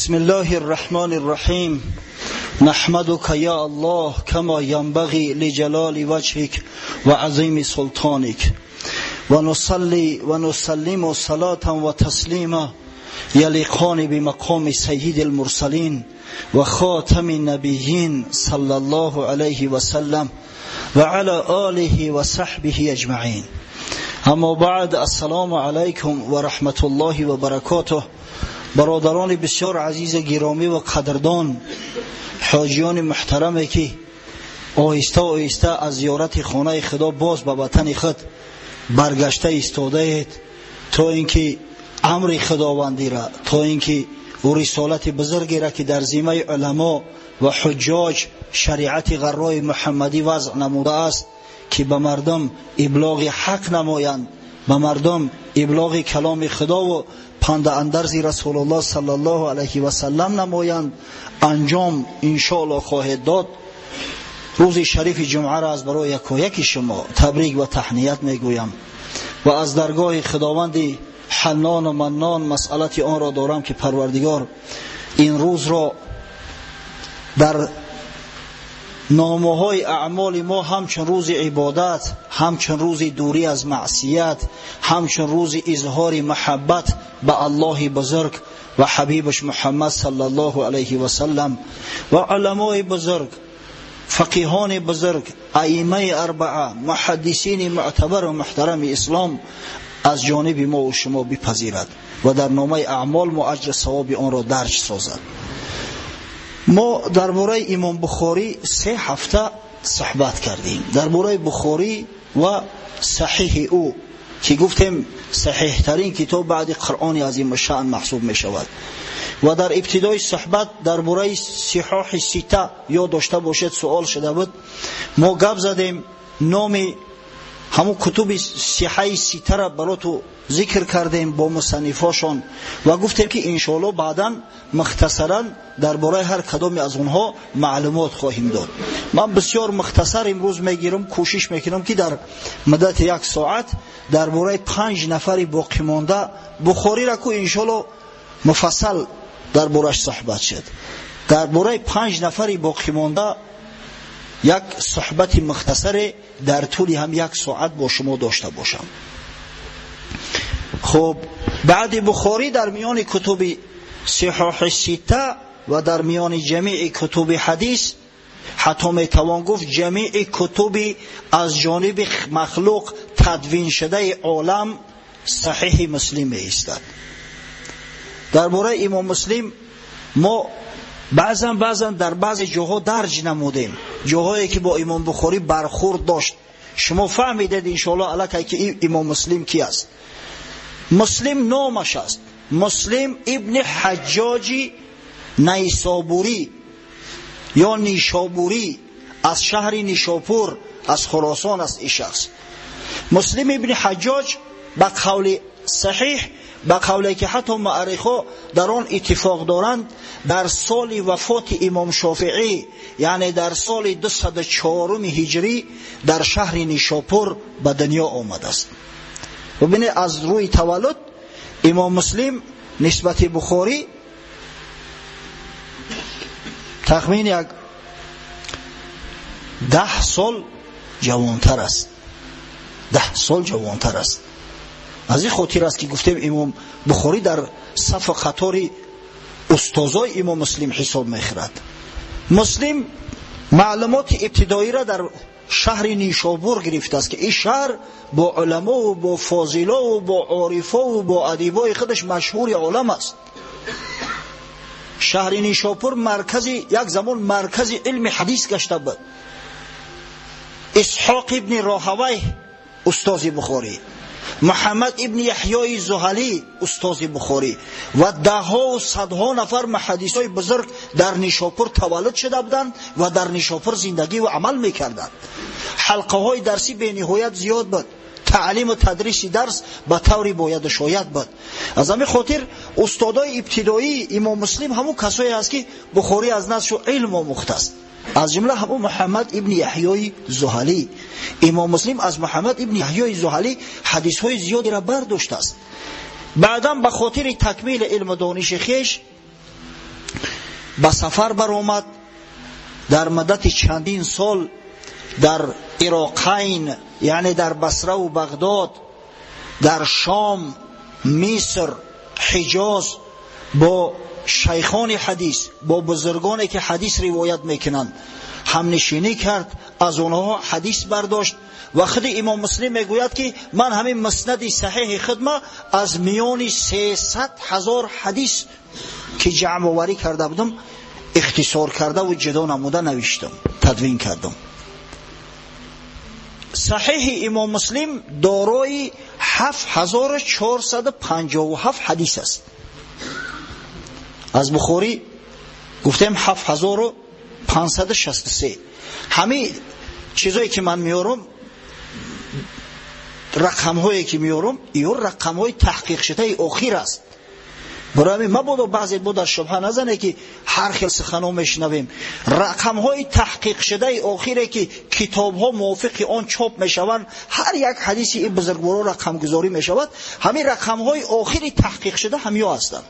بسم الله الرحمن الرحیم. نحمدك یا الله کما ینبغی لجلال وجهک و عظیم سلطانک و نصلی و نسلم صلاة و تسلیما یلیقان بمقام سید المرسلین و خاتم النبیین صلی الله علیه و سلم و علی آله و صحبه اجمعین. اما بعد، السلام علیکم و رحمت الله و برکاته. برادران بسیار عزیز گرامی و قدردان، حاجیان محترمی که آهسته آهسته از زیارت خانه خدا باز به وطن خود برگشته ایستاده اید تا اینکه امر خداوندی را، تا اینکه او رسالت بزرگی را که در ذمه علما و حجاج شریعت غرای محمدی وضع نموده است که به مردم ابلاغ حق نمایند، به مردم ابلاغ کلام خدا و پند اندرز رسول الله صلی الله علیه و سلم نمایند، انجام انشاءالله خواهد داد. روز شریف جمعه را از برای یکایک شما تبریک و تهنیت میگویم و از درگاه خداوند حنان و منان مسئلت آن را دارم که پروردگار این روز را در نامه های اعمال ما همچون روز عبادت، همچون روز دوری از معصیت، همچون روز اظهار محبت به الله بزرگ و حبیبش محمد صلی الله علیه و سلم و علمای بزرگ، فقیهان بزرگ، ائمه اربعه، محدثین معتبر و محترم اسلام از جانب ما و شما بپذیرد و در نامه اعمال ما اجر ثواب آن را درج سازد. ما درباره امام بخاری 3 هفته صحبت کردیم، درباره بخاری و صحیح او که گفتیم صحیح ترین کتاب بعد قرآن عظیم شأن محسوب می شود. و در ابتدای صحبت درباره صحاح 6 یا داشته باشد سوال شده بود، ما گپ زدیم، نام همون کتب صحیح 6 را براتو ذکر کردیم با مصنفاشون و گفتیم که انشاءالله بعداً مختصراً درباره هر کدام از اونها معلومات خواهیم داد. من بسیار مختصر امروز میگیرم، کوشش میکنم که در مدت 1 ساعت درباره 5 نفر باقی مانده بخاری را که انشاءالله مفصل درباره‌اش صحبت شد، درباره 5 نفر باقی مانده یک صحبت مختصر در طول هم 1 ساعت با شما داشته باشم. خب بعد بخاری در میان کتب صحاح 6 و در میان جمیع کتب حدیث، حتی میتوان گفت جمیع کتب از جانب مخلوق تدوین شده عالم، صحیح مسلم ایستد. درباره امام مسلم ما بعضا در بعض جاها درج نمودیم، جاهایی که با امام بخاری برخورد داشت. شما فهمیدید انشاءالله الکی که امام مسلم کی است. مسلم نامش است مسلم ابن حجاج نیسابوری یا نیشابوری، از شهر نیشاپور از خراسان است این شخص. مسلم ابن حجاج به قول صحیح، به قولی که حتی مورخا در آن اتفاق دارند، در سال وفات امام شافعی یعنی در سال 204 هجری در شهر نیشاپور به دنیا آمده است. ببینید از روی تولد امام مسلم نسبت بخاری تخمین 10 سال جوانتر است، 10 سال جوانتر است. از این خاطر است که گفتیم امام بخاری در صف قطار استادای امام مسلم حساب می‌خورد. مسلم معلومات ابتدایی را در شهر نیشابور گرفته است که این شهر با علما و با فاضلا و با عارفا و با ادیبای خودش مشهور عالم است. شهر نیشابور مرکز، یک زمان مرکز علم حدیث گشته بود. اسحاق ابن راهوی استاد بخاری، محمد ابن یحیی زحلی استاد بخاری و 10 و 100 نفر محدثای بزرگ در نیشاپور تولد شده بودند و در نیشاپور زندگی و عمل میکردند. حلقه های درسی به نهایت زیاد بود، تعلیم و تدریس درس به طوری باید شاید بود. از همین خاطر استادای ابتدایی امام مسلم همون کسایی است که بخاری از نزدش علم آموخته است، از جمله همون محمد ابن یحیی زحلی. امام مسلم از محمد ابن یحیی زحلی حدیث های زیادی را برداشته است. بعدم به خاطر تکمیل علم و دانش خویش به سفر برآمد. در مدت چندین سال در عراقین، یعنی در بصره و بغداد، در شام، مصر، حجاز، با شیخان حدیث، با بزرگانی که حدیث روایت میکنند همنشینی کرد، از اونها حدیث برداشت. و خود امام مسلم میگوید که من همین مسند صحیح خودم از میان 300,000 حدیث که جمع آوری کرده بودم اختصار کرده و جدا نموده نوشتم، تدوین کردم. صحیح امام مسلم دارای 7457 حدیث است. از بخاری گفتم 7563. همین چیزایی که من میارم، رقم هایی که میارم، این رقم های تحقیق شده اخیر است. برای ما بود و بعضی بود در شبهه نزنه که هر خیل سخنو میشنویم. رقم های تحقیق شده اخیره که کتاب ها موافق آن چاپ میشوند، هر یک حدیثی این بزرگوارا رقم گذاری میشود. همین رقم های اخیری تحقیق شده همین هستند.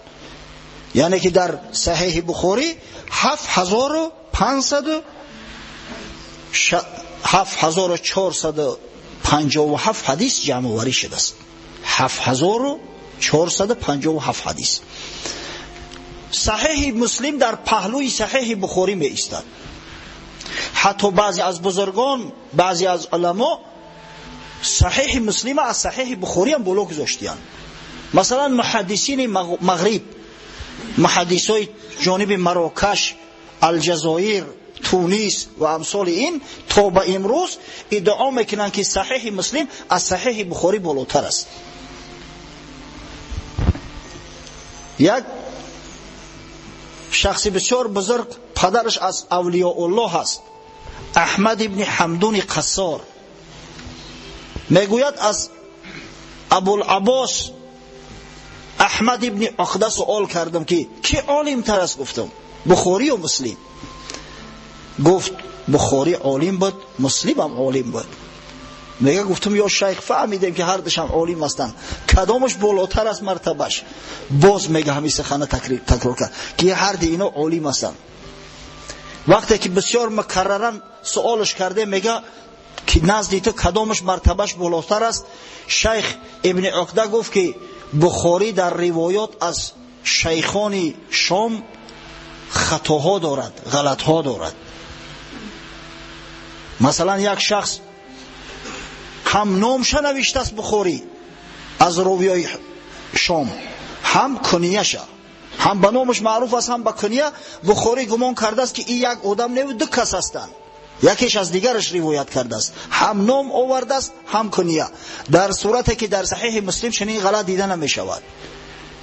یعنی که در صحیح بخاری 7457 حدیث جمع آوری شده است. 7457 حدیث. صحیح مسلم در پهلوی صحیح بخاری می ایستد. حتی بعضی از بزرگان، بعضی از علما صحیح مسلم از صحیح بخاری هم بالا گذاشتند. مثلا محدثین مغرب، محدثای جانب مراکش، الجزایر، تونس و امثال این، تا به امروز ادعا میکنن که صحیح مسلم از صحیح بخاری بالاتر است. یک شخص بسیار بزرگ، پدرش از اولیاء الله هست، احمد ابن حمدون قصار، میگوید از ابوالعباس احمد ابن عقده سوال کردم که کی عالم تر است؟ گفتم بخاری و مسلم. گفت بخاری عالم بود، مسلم هم عالم بود. میگه گفتم یا شیخ فهمیدیم که هر دوشم عالم هستند، کدامش بالاتر از مرتبهش؟ باز میگه همین سخنه تکرار کرد که هر دی اینا عالم هستند. وقتی که بسیار مکررن سوالش کرده میگه که نزد تو کدامش مرتبهش بالاتر است؟ شیخ ابن عقده گفت که بخاری در روایات از شیخان شام خطاها دارد، غلطها دارد. مثلا یک شخص هم نامش نوشته است بخاری از راویای شام، هم کنیه‌ش، هم به نامش معروف است هم به کنیه. بخاری گمان کرده است که این یک آدم نه، دو کس هستند، یکیش از دیگرش روایت کرده است، هم نام آورده است هم کنیه، در صورتی که در صحیح مسلم چنین غلط دیده نمی شود.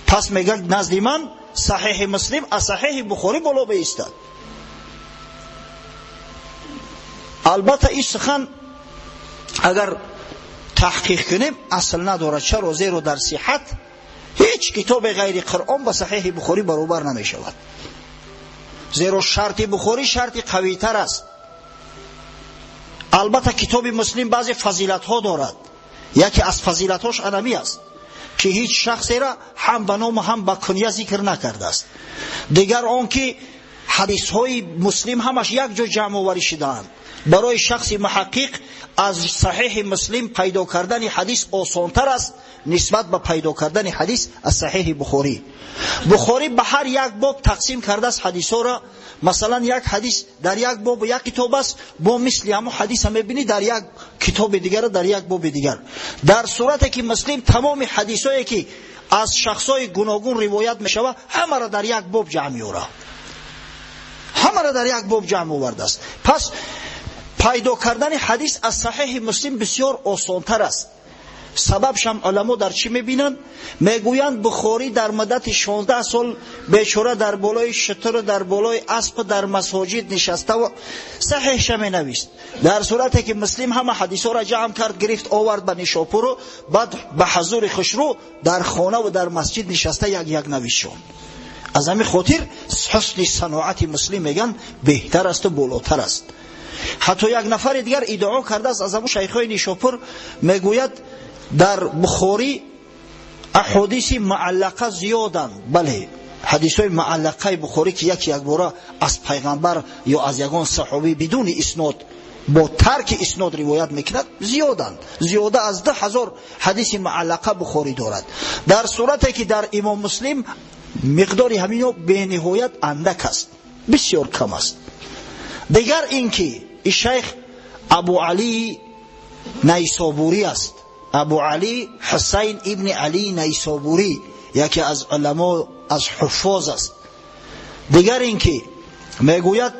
پس میگه نزد من صحیح مسلم از صحیح بخاری بالا بایستد. البته این سخن اگر تحقیق کنیم اصل نداره. چرا؟ زیرا در صحت هیچ کتاب غیر قرآن با صحیح بخاری برابر نمی شود. زیرا شرط بخاری شرط قوی تر است. البته کتاب مسلم بعضی فضیلت ها دارد. یکی از فضیلت هاش انمی است که هیچ شخصی را هم به نام هم به کنیه ذکر نکرده است. دیگر آن که حدیث های مسلم همش یک جا جمع آوری شده‌اند. برای شخص محقق از صحیح مسلم پیدا کردن حدیث آسان‌تر است نسبت به پیدا کردن حدیث از صحیح بخاری. بخاری به هر یک باب تقسیم کرده است حدیث ها را. مثلا یک حدیث در یک باب یک کتاب است، با مثل همون حدیث هم می‌بینی در یک کتاب دیگر، در یک باب دیگر. در صورتی که مسلم تمام حدیثایی که از شخصای گوناگون روایت می‌شود همه را در یک باب جمع می‌آورد، همه را در یک باب جمع آورده است. پس پیدا کردن حدیث از صحیح مسلم بسیار آسان‌تر است. سببش هم علما در چی میبینن؟ میگویند بخاری در مدت 16 سال بیچاره در بالای شتر، در بالای اسب در مساجد نشسته و صحیحش مینویست، در صورتی که مسلم همه حدیثا را جمع کرد، گرفت آورد به نیشاپور و بعد به حضور خسرو در خانه و در مسجد نشسته یک یک نویسون. از همین خاطر حسن صناعت مسلم میگن بهتر است و بالاتر است. حتی یک نفر دیگر ادعا کرده است از همون شیخای نیشاپور، میگوید در بخاری احادیث معلقه زیادند. بله حدیث های معلقه بخاری که یک باره از پیغمبر یا از یگان صحابی بدون اسناد با ترک اسناد روایت میکند زیادند. زیاده از 10,000 حدیث معلقه بخاری دارد، در صورتی که در امام مسلم مقدار همینو به نهایت اندک است، بسیار کم است. دیگر اینکه شیخ ابو علی نیسابوری است، ابو علی حسین ابن علی نیسابوری، یکی از علما از حفاظ است. دیگر اینکه میگوید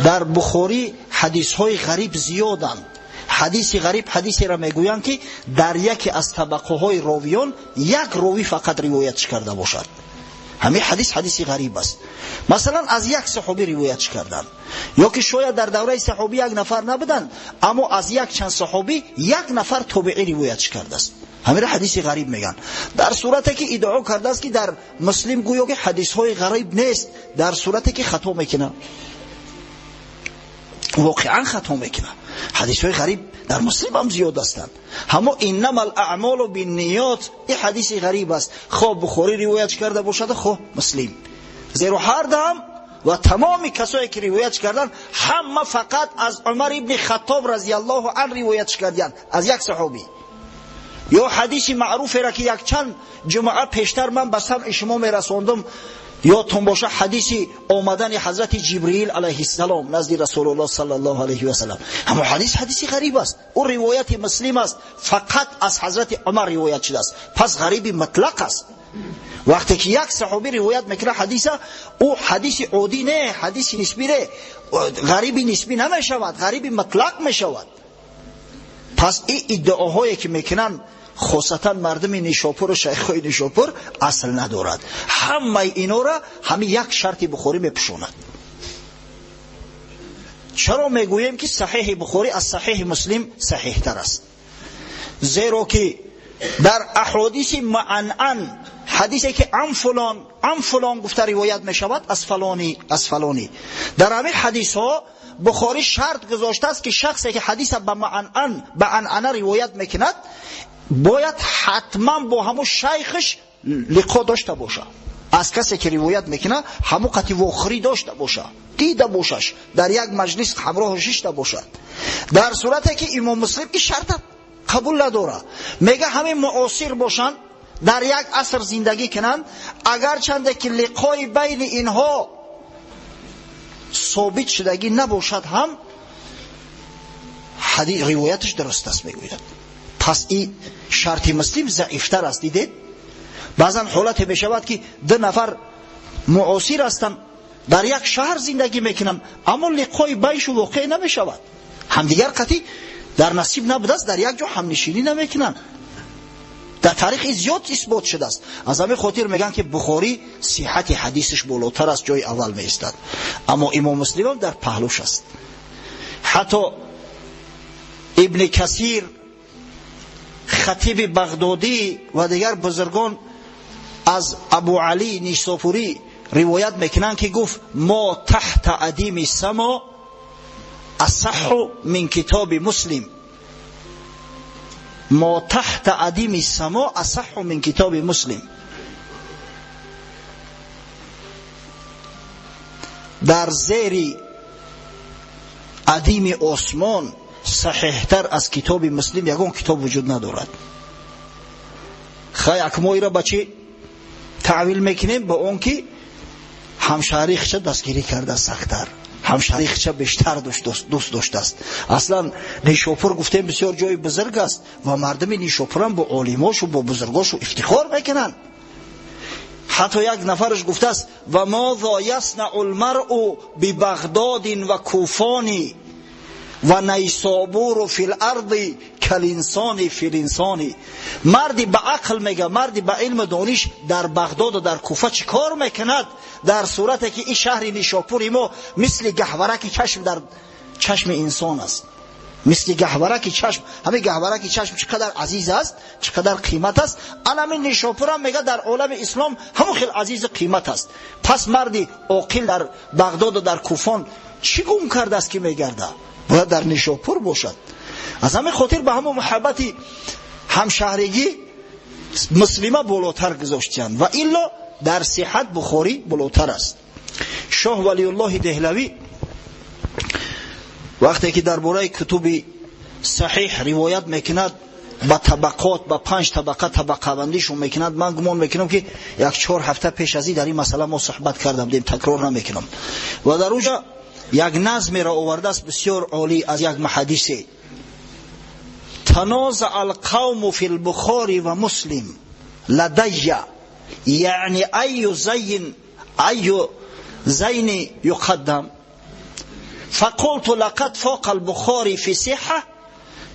در بخاری حدیث های غریب زیادند. حدیث غریب حدیثی را میگویند که در یکی از طبقه های راویان یک راوی فقط روایت کرده باشد. همین حدیث غریب است. مثلا از یک صحابی روایت کردند، یا که شاید در دوره صحابی یک نفر نبودند، اما از یک چند صحابی یک نفر تابعی روایت کرده است. همین را حدیث غریب میگن. در صورتی که ادعا کرده است که در مسلم گویا که حدیث های غریب نیست، در صورتی که خطا میکنه، واقعا خطا میکنه. حدیث های غریب در مسلم هم زیاد هستند. اما انما الاعمال بالنیات این حدیث غریب است، خواه بخاری روایت کرده باشد خواه مسلم، زیرا هر دم و تمام کسایی که روایت کردن همه فقط از عمر ابن خطاب رضی الله عنه روایت کردند، از یک صحابی. یا حدیث معروفی را که یک چند جمعه پیشتر من به سمع شما میرساندم، یادتون باشه حدیث آمدن حضرت جبرئیل علیه السلام نزد رسول الله صلی الله علیه و سلم. اما حدیث غریب است، او روایت مسلم است، فقط از حضرت عمر روایت شده است، پس غریب مطلق است. وقتی که یک صحابی روایت میکنه حدیث، او حدیث عادی نه، حدیث نسبی نه، غریب نسبی نمیشود، غریب مطلق میشود. پس این ادعاهایی که میکنن خاصتا مردم نیشاپور و شیخای نیشاپور اصل ندارد. همه اینا را همین یک شرط بخاری میپوشاند. چرا میگوییم که صحیح بخاری از صحیح مسلم صحیح تر است؟ زیرا که در احادیث معنعن، حدیثی که عن فلان گفته روایت میشود از فلانی، در همین حدیث ها بخاری شرط گذاشته است که شخصی که حدیث به عنعنه روایت میکند باید حتما با همون شیخش لقا داشته باشه. از کسی که روایت میکنه همون قطعی واخری داشته باشه، دیده باشش، در یک مجلس همراهش داشته باشد. در صورتی که امام مسلم این شرط قبول نداره، میگه همین معاصر باشن، در یک عصر زندگی کنن، اگر چنده که لقای بین اینها ثابت شدگی نباشد هم حدیث روایتش درست است میگوید. پس این شرط مسلم ضعیفتر است. دیدید بعضا حالت میشود که دو نفر معاصر هستند، در یک شهر زندگی میکنن، اما لقای بینشون واقع نمیشود، همدیگر قطعی در نصیب نبوده است، در یک جا هم نشینی نمیکنن. در تاریخ زیاد اثبات شده است. از همین خاطر میگن که بخاری صحت حدیثش بالاتر است، جای اول میایستد، اما امام مسلم هم در پهلوش است. حتی ابن کثیر، خطیب بغدادی و دیگر بزرگان از ابو علی نیسابوری روایت میکنن که گفت ما تحت ادیم السما اصح من کتاب مسلم، ما تحت ادیم السما اصح من کتاب مسلم. در زیر ادیم آسمان صحیحتر از کتاب مسلم یگان کتاب وجود ندارد. خیلی ما را بچه تعویل میکنیم با اون که همشهریخ دستگیری کرده سختر، همشهریخ بیشتر دوست داشته است. اصلا نیشاپور گفتیم بسیار جای بزرگ است و مردم نیشاپور هم با عالماش و با بزرگاش افتخار میکنن. حتی یک نفرش گفته است و ماذا یصنع المرء ببغداد و کوفانی و نیسابور فی الارض کالانسان فی الانسان. مردی به عقل میگه، مردی به علم دانش در بغداد و در کوفه چی کار میکند، در صورتی که این شهر نیشاپور ما مثل گهورک چشم در چشم انسان است، مثل گهورک چشم. همین گهورک چشم چقدر عزیز است، چقدر قیمت است. علم نیشاپور هم میگه در عالم اسلام همون خیلی عزیز قیمت است. پس مردی عاقل در بغداد و در کوفان چی گم کرده است که میگرده؟ باید در نیشاپور باشد. از همه خاطر به همون محبتی همشهرگی مسلمه بالاتر گذاشتند و الا در صحت بخاری بلوتر است. شاه ولی الله دهلوی وقتی که درباره کتب صحیح روایت میکند با طبقات، با 5 طبقه طبقه بندیشون میکند، من گمان میکنم که 1-4 هفته پیش از این در این مسئله ما صحبت کردم، دیم تکرار نمیکنم. و در اونجا یک نظم را آورده است بسیار عالی از یک محدث: تنازع القوم فی البخاری و مسلم لدی، یعنی ای زین یقدم، فقلت لقد فاق البخاری فی صحه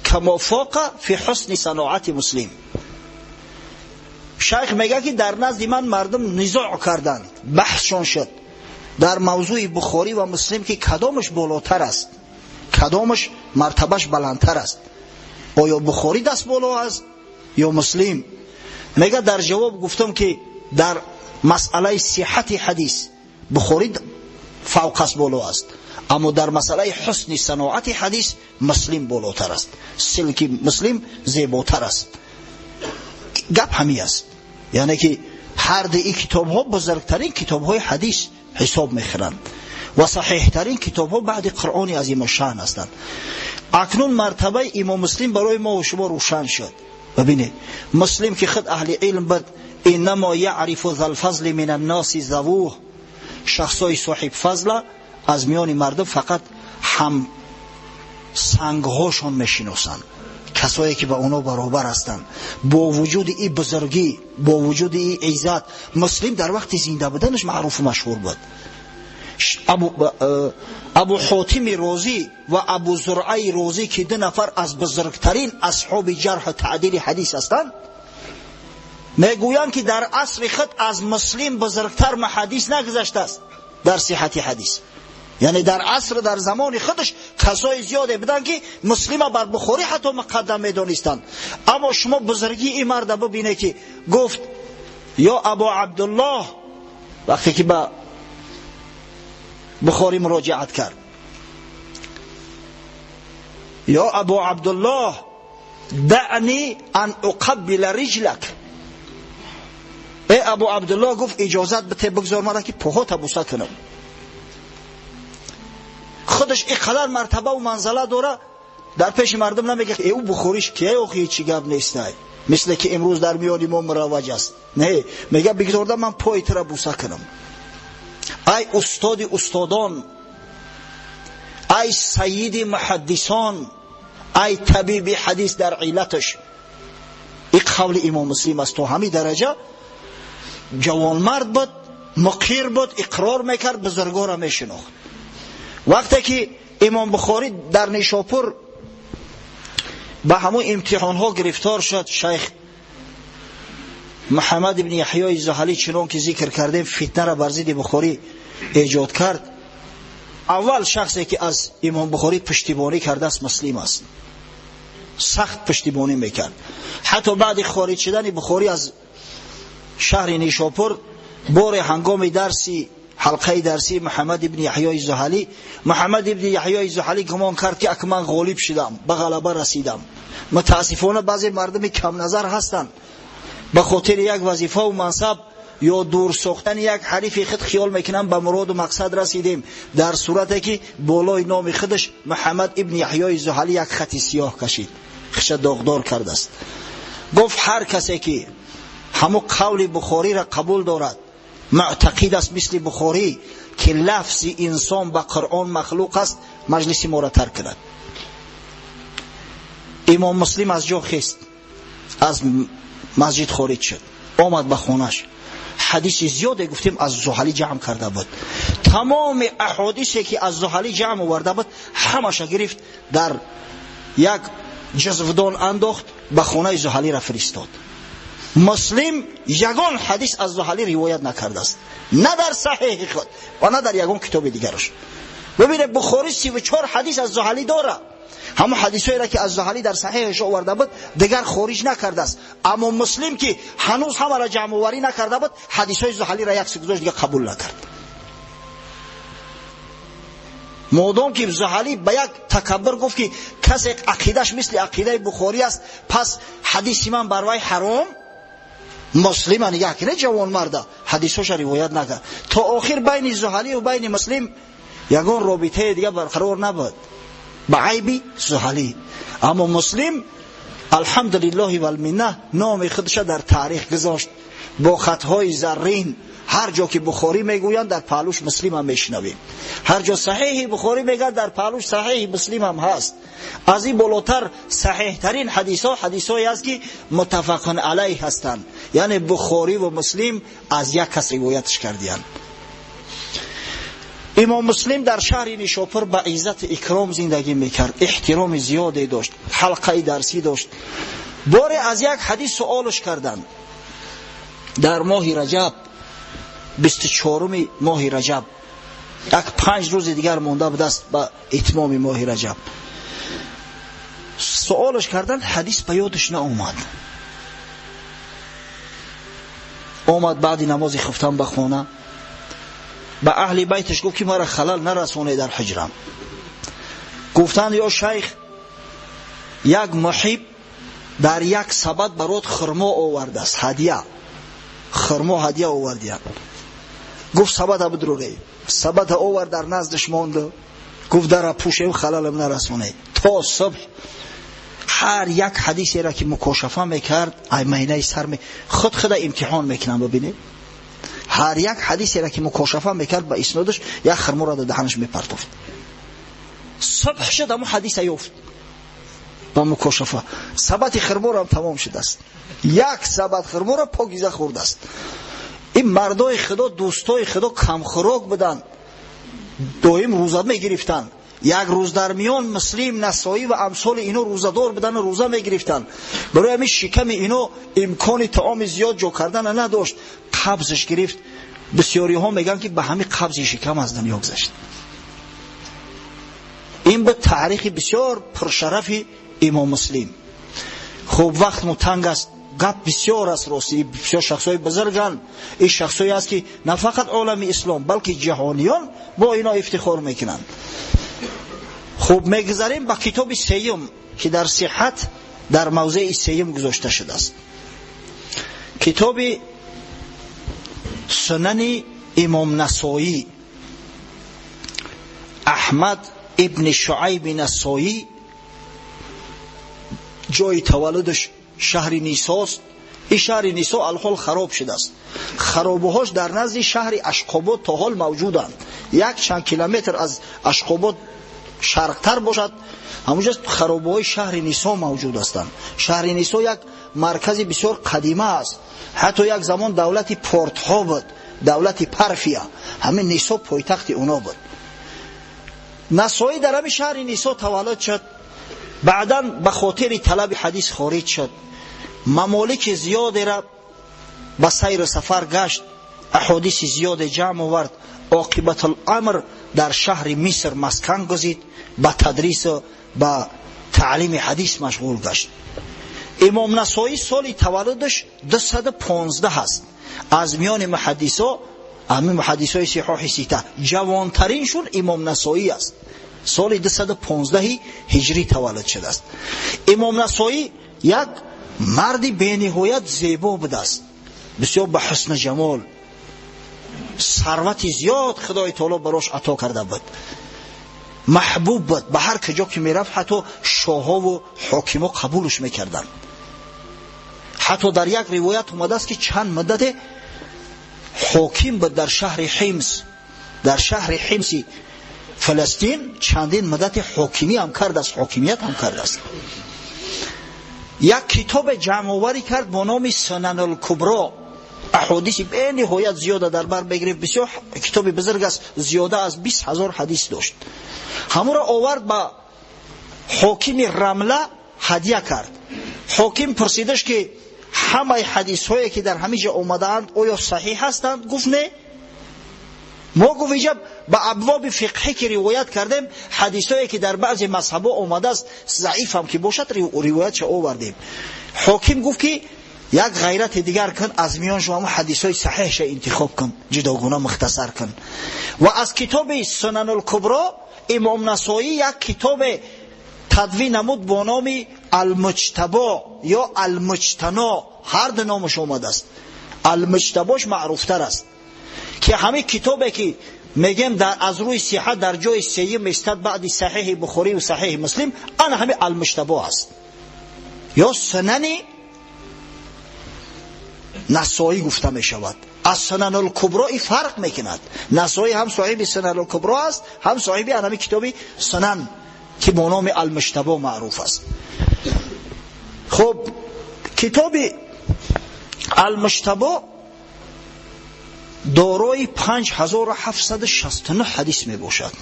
کما فاق فی حسن صناعت مسلم. شیخ میگه که در نزد من مردم نزاع کردند، بحثشون شد در موضوع بخاری و مسلم که کدامش بالاتر است، کدامش مرتبهش بلندتر است، آیا بخاری دست بالا است یا مسلم؟ میگه در جواب گفتم که در مسئله صحت حدیث بخاری فوق است، بالا است، اما در مسئله حسن صناعت حدیث مسلم بالاتر است، سلک مسلم زیباتر است. گپ همی است، یعنی که هر دی کتاب ها بزرگترین کتاب های حدیث حساب میخورند و صحیح ترین کتاب ها بعد قرآن عظیم الشان هستند. اکنون مرتبه امام مسلم برای ما و شما روشن شد. ببینید مسلم که خود اهل علم بود، انما یعرف ذا الفضل من الناس ذووه، شخصای صاحب فضل از میان مردم فقط هم سنگهاشون میشناسند، کسایی که با اونا برابر هستند. با وجود این بزرگی، با وجود این عزت، مسلم در وقت زنده بودنش معروف و مشهور بود. ابو حاتم رازی و ابو زرعه رازی که 2 نفر از بزرگترین اصحاب جرح و تعدیل حدیث هستند، میگویند که در عصر خود از مسلم بزرگتر محدث نگذشته است در صحت حدیث. یعنی در عصر، در زمان خودش کسای زیاده بودن که مسلم بر بخاری حتی مقدم میدانستند. اما شما بزرگی این مرد ببینه که گفت یا ابو عبدالله وقتی که با بخاری مراجعت کرد، یا ابو عبدالله دعنی ان اقبل رجلک، ای ابو عبدالله گفت اجازت بده بگذار مرا که پاهات بوسه کنم. خودش اینقدر مرتبه و منزله داره، در پیش مردم نمیگه ای او بخوریش که اوخی چی گپ نیست، مثل که امروز در میان ما مروج است. نه، میگه بگذار من پایت را بوسه کنم. ای استاد استادان، ای سید محدثان، ای طبیب حدیث در علتش. این قول امام مسلم است. تو همین درجه جوان مرد بود، مقیر بود، اقرار میکرد، بزرگا را میشناخت. وقتی که امام بخاری در نیشاپور به همون امتحان ها گرفتار شد، شیخ محمد ابن یحیی زحلی چنان که ذکر کردیم فتنه را بر ضد بخاری ایجاد کرد. اول شخصی که از امام بخاری پشتیبانی کرده است مسلم است، سخت پشتیبانی میکرد. حتی بعد خارج شدن بخاری از شهر نیشاپور، بار هنگام درسی حلقه درسی محمد ابن یحیی زحلی، محمد ابن یحیی زحلی گمان کرد که اکنون غالب شدم، به غلبه رسیدم. متاسفانه بعضی مردم کم نظر هستند، به خاطر یک وظیفه و منصب یا دور ساختن یک حریف خود خیال میکنن به مراد و مقصد رسیدیم، در صورتی که بالای نام خودش محمد ابن یحیی زحلی یک خط سیاه کشید، خش داغدار کرده است. گفت هر کسی که همو قول بخاری را قبول دارد، معتقد است مثل بخاری که لفظ انسان به قرآن مخلوق است، مجلس ما را ترک کند. امام مسلم از جا خیست، از مسجد خارج شد، آمد به خانه‌اش. حدیث زیاده گفتیم از زحلی جمع کرده بود. تمام احادیثی که از زحلی جمع آورده بود همش گرفت، در یک جزودان انداخت، به خانه زحلی را فرستاد. مسلم یگان حدیث از زحلی روایت نکرده است، نه در صحیح خود و نه در یگان کتاب دیگرش. ببینه بخاری 34 حدیث از زحلی داره، همه حدیثایی را که از زحلی در صحیحش آورده بود دیگر خارج نکرده است. اما مسلم که هنوز همه را جمع آوری نکرده بود، حدیثای زحلی را یک سگذاشت دیگه قبول نکرد. مادام که زحلی به یک تکبر گفت که کسی عقیدش مثل عقیده بخاری است، پس حدیث من بر وی حرام، مسلم نگاه کنه جوان مرد حدیثش روایت نکرد تا آخر بین زحلی و بین مسلم یگان رابطه دیگه برقرار نبود به عیب زحلی. اما مسلم الحمدلله و المنه نام خودش در تاریخ گذاشت با خطهای زرین. هر جا که بخاری میگویند در پهلوش مسلم هم میشنویم، هر جا صحیح بخاری میگن در پهلوش صحیح مسلم هم هست. از این بالاتر صحیح ترین حدیثایی است که متفق علیه هستند، یعنی بخاری و مسلم از یک کس روایتش کردند. امام مسلم در شهر نیشاپور با عزت اکرام زندگی میکرد، احترام زیادی داشت، حلقه درسی داشت. باری از یک حدیث سوالش کردند در ماه رجب، 24 ماه رجب، یک 5 روز دیگر مونده بود است به اتمام ماه رجب. سوالش کردن، حدیث به یادش نآمد. آمد بعد نماز خفتن به خانه، به اهل بیتش گفت که مرا خلل نرسونه در حجرم. گفتند یا شیخ یک محب در یک سبد برات خرما آورده است، هدیه، خرما هدیه آورده. گفت سبد بدروره، سبد آورد در نزدش مانده، گفت در پوشه خللم نرسونه. تا صبح هر یک حدیثی را که مکاشفه میکرد مینه سر خود امتحان میکنم ببینید. هر یک حدیثی را که مکاشفه میکرد به اسنادش یک خرما را در دهنش میپرتافت. صبح شد اما حدیث یافت با مکاشفه، سبد خرما را هم تمام شده است. یک سبد خرما را پاکیزه خورده است. این مردای خدا دوستای خدا کم خوراک بودن، دویم روزه میگرفتن. یک روز در میان مسلم، نسائی و امثال اینو روزدار بودن و روزه میگرفتن. برای همین شکم اینو امکان طعام زیاد جو کردن نداشت، قبضش گرفت. بسیاری ها میگن که به همین قبض شکم از دنیا گذشت. این به تاریخ بسیار پرشرف امام مسلم. خوب وقت متنگ است، گپ بسیار است، راستی بسیار شخصای بزرگان. این شخصایی است که نه فقط عالم اسلام بلکه جهانیان با اینا افتخار میکنند. خوب میگذاریم با کتاب سیم که در صحت در موضع سیم گذاشته شده است. کتاب سنن امام نسائی، احمد ابن شعیب نسائی، جای تولدش شهر نیساست. این شهر نیسا الحال خراب شده است. خرابهاش در نزد شهر اشقاباد تا حال موجودند. یک چند کیلومتر از اشقاباد شرقتر باشد همونجا خرابه‌های شهر نیسا موجود هستند. شهر نیسا یک مرکز بسیار قدیمه است. حتی یک زمان دولت پورت ها بود، دولت پرفیا، همین نیسا پایتخت اونا بود. نسائی در همین شهر نیسا تولد شد. بعداً به خاطر طلب حدیث خارج شد. ممالک زیادی را به سیر سفر گشت، احادیث زیاد جمع آورد. عاقبت الامر در شهر مصر مسکن گزید، به تدریس و به تعلیم حدیث مشغول گشت. امام نسائی سال تولدش 215 است. از میان محدثا، همین محدثای صحاح سیته، جوانترینشون امام نسائی است. سال 215 هجری تولد شده است. امام نسائی یک مردی بینهایت زیبا بوده است، بسیار به حسن جمال، ثروت زیاد خدای تعالی براش عطا کرده بود، محبوب بود. به هر کجا که میرفت حتی شاهها و حاکما قبولش میکردن. حتی در یک روایت اومده است که چند مدت حاکم بود در شهر حمص، در شهر حمص فلسطین چندین مدت حاکمی هم کرده است، حاکمیت هم کرده است. یک کتاب جمع آوری کرد با نام سنن الکبری، احادیث به نهایت زیاده در بر بگرفت. بسیار کتاب بزرگ است، زیاده از 20,000 حدیث داشت. همون را آورد با حاکم رمله هدیه کرد. حاکم پرسیدش که همه حدیث هایی که در همینجا آمدند آیا صحیح هستند؟ گفت نه. ما گفت عجب، با ابواب فقهی که روایت کردیم حدیث هایی که در بعضی مذهب‌ها آمده است ضعیف هم که باشد روایتش آوردیم. حاکم گفت که یک غیرت دیگر کن، از میان شما حدیث های صحیحش انتخاب کن، جداگانه مختصر کن. و از کتاب سنن الکبری امام نسائی یک کتاب تدوین نمود با نام المجتبی یا المجتنا هر دو نامش اومده است. المجتباش معروفتر است که همین کتابی که میگم در از روی صحت در جای سوم استاد بعد صحیح بخاری و صحیح مسلم، آن همین المجتبی است یا سنن نسائی گفته می شود. از سنن الکبرى فرق میکند. نسائی هم صاحب سنن الکبرى است، هم صاحب همین کتاب سنن که با نام المجتبی معروف است. خب کتاب المجتبی دارای 5769 حدیث می باشد.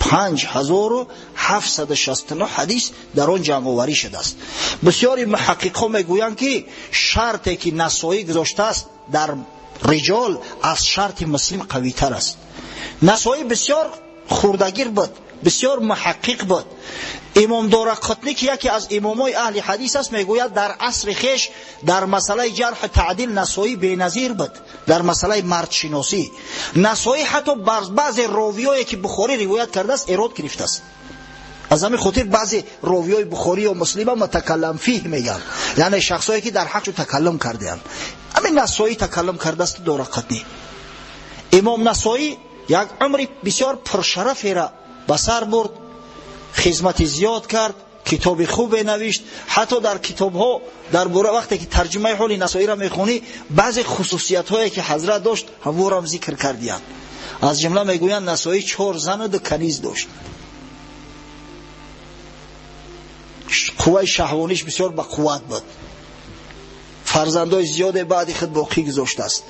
5769 حدیث در آن جمع آوری شده است. بسیاری محققان میگویند که شرطی که نسائی گذاشته است در رجال از شرط مسلم قوی تر است. نسائی بسیار خوردگیر بود، بسیار محقق بود. امام دارقطنی که یکی از امامای اهل حدیث است میگوید در عصر خیش در مسئله جرح تعدیل نسائی بی‌نظیر بود. در مسئله مرد شناسی نسائی حتی بعضی راویایی که بخاری روایت کرده است ایراد گرفته است. از همین خاطر بعضی راویای بخاری و مسلم متکلم فیه میگن، یعنی شخصایی که در حق تکلم کرده‌اند. همین نسائی تکلم کرده است. دارقطنی امام نسائی یک عمر بسیار پرشرفی را به سر برد، خدمت زیاد کرد، کتاب خوب نوشت. حتی در کتاب ها در باره وقتی که ترجمه حال نسائی را میخونی بعضی خصوصیت هایی که حضرت داشت هم را ذکر کردیان. از جمله میگویند نسائی 4 زن و 2 کنیز داشت. قوه شهوانیش بسیار با قوت بود. فرزندای زیاد بعد خود باقی گذاشته است.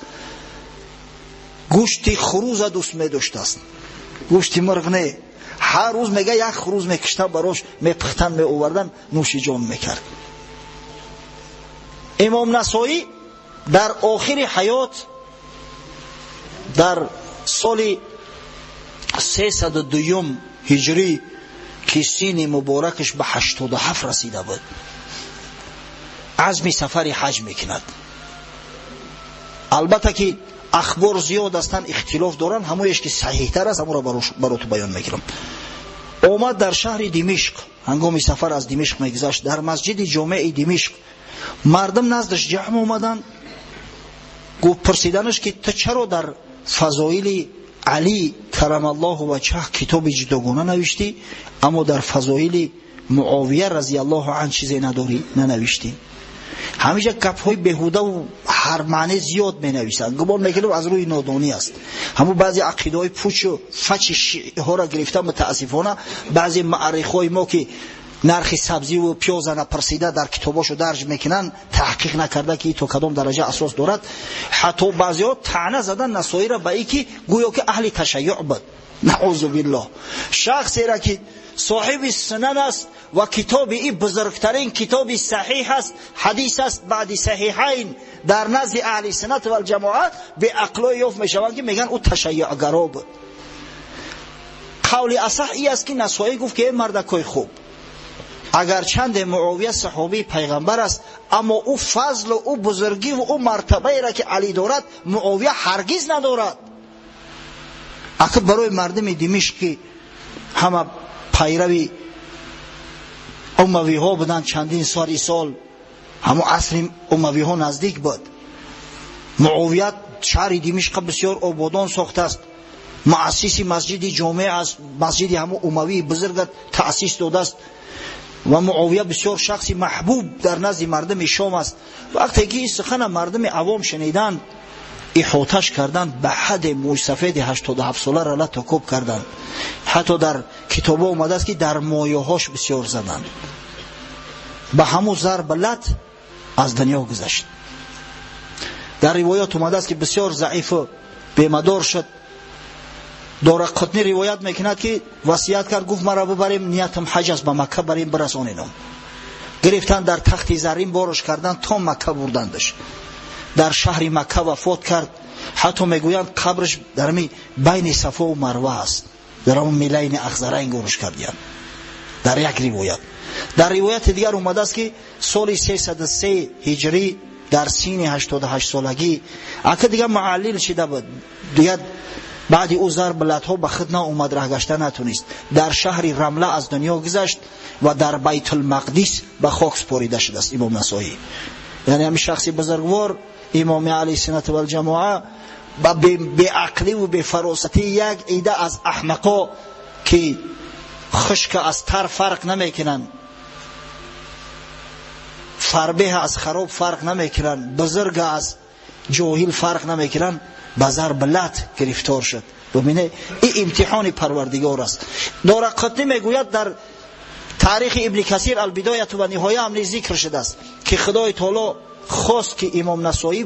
گوشت خروز دوست می داشته است، گوشت مرغ نه. هر روز میگه یک خروز میکشتن براش، میپختن می آوردن نوش جان میکرد. امام نسائی در آخر حیات در سال 302 هجری که سین مبارکش به 87 رسیده بود عزم سفر حج میکند. البته که اخبار زیاد هستند، اختلاف دارن، همونش که صحیح تر است همون را برات بیان میکنم. اومد در شهر دمشق، هنگام سفر از دمشق میگذشت، در مسجد جامع دمشق مردم نزدش جمع اومدن. گفت پرسیدنش که تو چرا در فضایل علی کرم الله وجهه کتاب جداگانه نوشتی اما در فضایل معاویه رضی الله عنه چیزی نداری ننوشتی؟ همیشه گپ‌های بیهوده و هر معنی زیاد می‌نویسند. گمان می‌کنم از روی نادانی است. همون بعضی عقیده‌های پوچ و فچ شیعه ها را گرفتن. متاسفانه بعضی معرخای ما که نرخ سبزی و پیاز نپرسیده در کتاباشو درج میکنن، تحقیق نکرده که تو کدام درجه اساس دارد. حتی بعضی‌ها طعنه زدن نسائی را به اینکه گویا که اهل تشیع بود. نعوذ بالله. شخصی را که صاحب سنن است و کتاب این بزرگترین کتاب صحیح است، حدیث است بعد صحیحین در نزد اهل سنت و الجماعت، به عقلای یافت میشوند که میگن او تشیع‌گرا بود. قول اصح ای است که نسائی گفت که مردکای خوب، اگر چند معاویه صحابی پیغمبر است اما او فضل و او بزرگی و او مرتبه را که علی دارد معاویه هرگز ندارد. اگر برای مردم دمشق که همه پیروی اموی ها بودن، چندین سال همون عصر اموی ها نزدیک بود. معاویه شهر دمشق بسیار آبادان ساخته است، مؤسس مسجد جامع است، مسجد همون اموی بزرگ تأسیس داده است و معاویه بسیار شخصی محبوب در نزد مردم شام است. وقتی که این سخن مردم عوام شنیدند احاطه‌اش کردند، به حد موج سفید 87 ساله را تعقیب کردند. حتی در کتابا اومده است که در مایه‌هاش بسیار زدند. به همون ضرب لط از دنیا گذشت. در روایات اومده است که بسیار ضعیف و بیمدار شد. دارقطنی روایت میکند که وصیت کرد، گفت مرا ببریم، نیتم حج است، به مکه بریم برسانیم. گرفتن در تخت زرین بارش کردن تا مکه بردندش. در شهر مکه وفات کرد. حتی میگویند قبرش در بین صفا و مروه است، در اون میلین اخضرین گورش کردند در یک روایت. در روایت دیگر اومده است که سال 303 هجری در سین 88 سالگی اگه دیگه معلل شده بود، دیگه بعد او ضرب لطها به خود اومد، راه گشته نتونست. در شهر رمله از دنیا گذشت و در بیت المقدس به خاک سپریده شده است امام نسائی. یعنی همین شخصی بزرگوار امام علیه السنت و الجماعه به عقلی و به فراستی یک عده از احمقا که خشک از تر فرق نمیکنن، فربه از خراب فرق نمیکنن، بزرگ از جاهل فرق نمیکنن، به ضرب لط گرفتار شد. ببینه این امتحان پروردگار است. دارقطنی میگوید در تاریخ ابن کثیر البدایه و نهایه هم ذکر شده است که خدای تعالی خواست که امام نسائی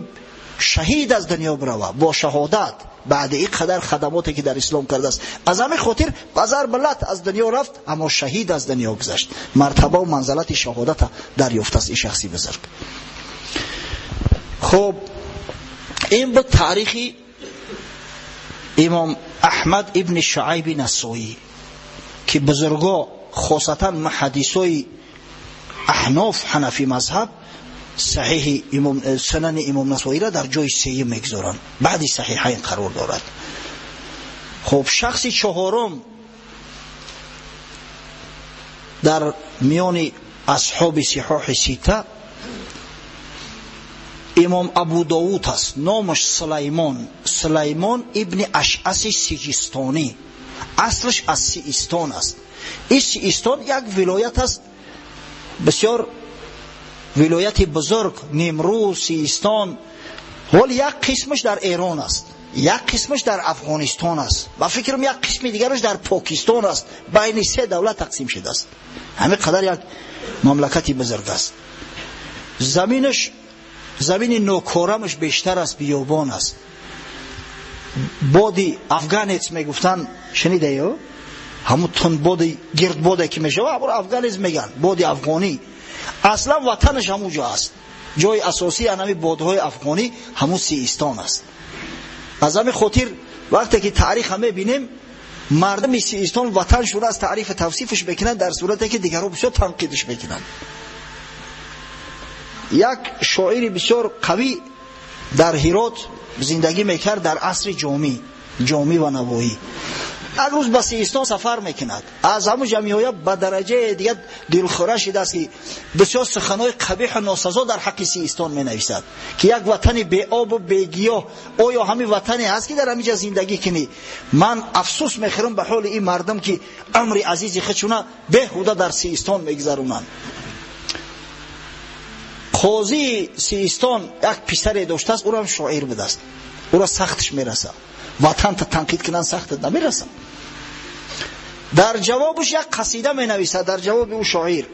شهید از دنیا بروه با شهادت بعد این قدر خدماتی که در اسلام کرده است. از همین خاطر به ضرب لط از دنیا رفت، اما شهید از دنیا گذشت. مرتبه و منزلت شهادت دریافت است این شخصی بزرگ. خب این بود تاریخی امام احمد ابن شعیب نسائی که بزرگا خاصتا محدثای احناف حنفی مذهب صحیح سنن امام نسائی را در جای سوم میگذارند، بعد صحیحین قرار دارد. خب شخص چهارم در میان اصحاب صحاح سیته امام ابو داود است. نامش سلیمان ابن اشعث سیجستانی، اصلش از سیستان است. این سیستان یک ولایت است بسیار ولایت بزرگ، نیمروز، سیستان. ولی یک قسمش در ایران است، یک قسمش در افغانستان است و فکرم یک قسم دیگرش در پاکستان است. بین سه دولت تقسیم شده است. همین قدر یک مملکتی بزرگ است. زمین نوکارمش بیشتر از بیابان است. بادی افغانیت میگفتن، شنیده یا؟ همون تون بادی گرد بادی که میشه همون افغانیت میگن، بادی افغانی. اصلا وطنش همونجا است. جای اساسی انمی بادهای افغانی همون سیستان است. از همین خاطر وقتی که تاریخ همه بینیم مردم سیستان وطن شده از تعریف توصیفش بکنن، در صورتی که دیگرها بسیار تنقیدش بکنن. یک شاعر بسیار قوی در هرات زندگی میکرد در عصر جامی و نوایی. یک روز به سیستان سفر میکند، از همون جمعیت به درجه دیگه دلخوره شده است که بسیار سخنهای قبیح و ناسزا در حق سیستان مینویسد که یک وطن بی آب و بی گیاه، آیا همین وطنی هست که در همینجا زندگی کنی؟ من افسوس میخورم به حال این مردم که عمر عزیزی خودشون بیهوده در سیستان میگذرونن. قاضی سیستان یک پسر داشته است، او را هم شاعر بوده است، او را سختش میرسه، وطن تا تنقید کنن سخت نمیرسه. در جوابش یک قصیده می نویسد، در جواب او شاعر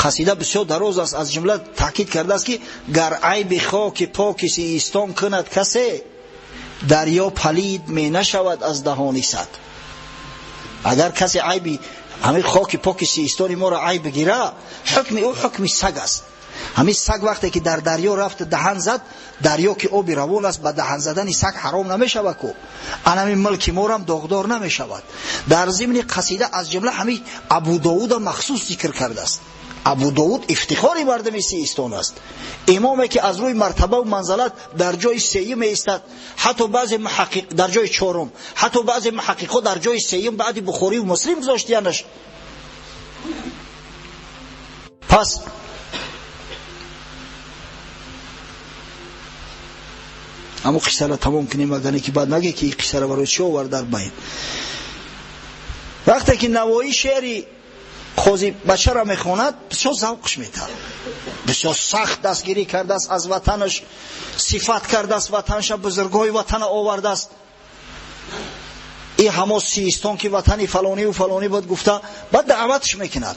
قصیده بسیار دراز است. از جمله تاکید کرده است که گر عیب خاک پاک سیستان کند کسی، دریا پلید می نشود از دهان صد. اگر کسی عیبی همین خاک پاک سیستان ما را عیب بگیره، حکم او حکم سگ است. همین سگ وقتی که در دریا رفت دهن زد، دریا که آب روان است، به دهن زدن سگ حرام نمیشود که همین ملک ما هم داغدار نمیشود. در ضمن قصیده از جمله همین ابو داود مخصوص ذکر کرده است. ابو داود افتخار مردم سیستان است، امامی که از روی مرتبه و منزلت در جای سوم ایستاد، حتی بعضی محقق در جای چهارم، حتی بعضی محققا در جای سوم بعد بخاری و مسلم گذاشتیانش. پس اما قصه را تمام کنیم اگر که بعد نگه که این قصه را برای چی آورد در بین. وقتی که نوایی شعری قاضی بچه را میخواند بسیار ذوقش میتر، بسیار سخت دستگیری کرده است از وطنش، صفت کرده است وطنش، بزرگای وطن آورده است. این همه سیستان که وطنی فلانی و فلانی بود گفته، بعد دعوتش میکند.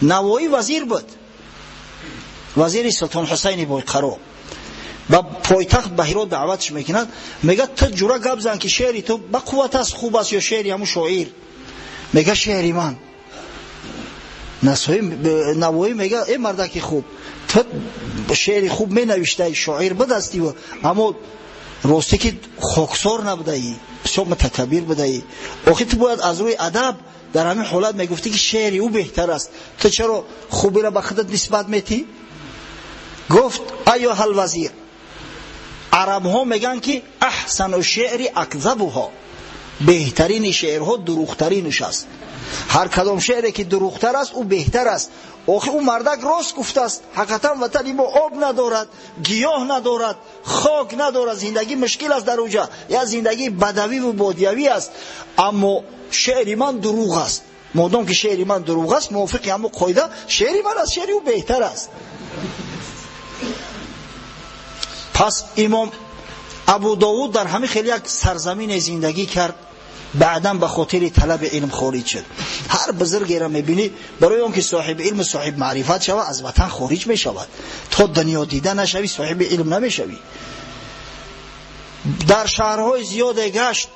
نوایی وزیر بود، وزیر سلطان حسین بایقرا، با پایتخت بهرات دعوتش میکند. میگه تو جوره گپ زن که شعری تو با قوت است، خوب است یا شعری همون شاعر؟ میگه شعری من. نوایی میگه ای مردک خوب، تو شعری خوب می نوشته، شاعر بد هستی و اما راستی که خاکسار نبوده ای، بسیار متکبر بوده ای. آخه تو باید از روی ادب در همین حالت میگفتی که شعری او بهتر است، تو چرا خوبی را به خودت نسبت میتی؟ گفت ایها الوزیر، عرب ها میگن که احسن الشعر اکذبها، بهترین شعرها دروغترینش است. هر کدام شعری که دروغتر است او بهتر است. آخه او مردک راست گفته است. حقیقتا وطنی ما آب ندارد، گیاه ندارد، خاک ندارد، زندگی مشکل است در اونجا، یا زندگی بدوی و بادیوی است. اما شعر من دروغ است. مادام که شعر من دروغ است، موافق همو قاعده شعر من از شعر او بهتر است. پس امام ابو داود در همین خیلی یک سرزمین زندگی کرد، بعداً به خاطر طلب علم خارج شد. هر بزرگی را میبینی برای اون که صاحب علم صاحب معرفت شود از وطن خارج میشود. تا دنیا دیده نشوی صاحب علم نمیشوی. در شهرهای زیاد گشت،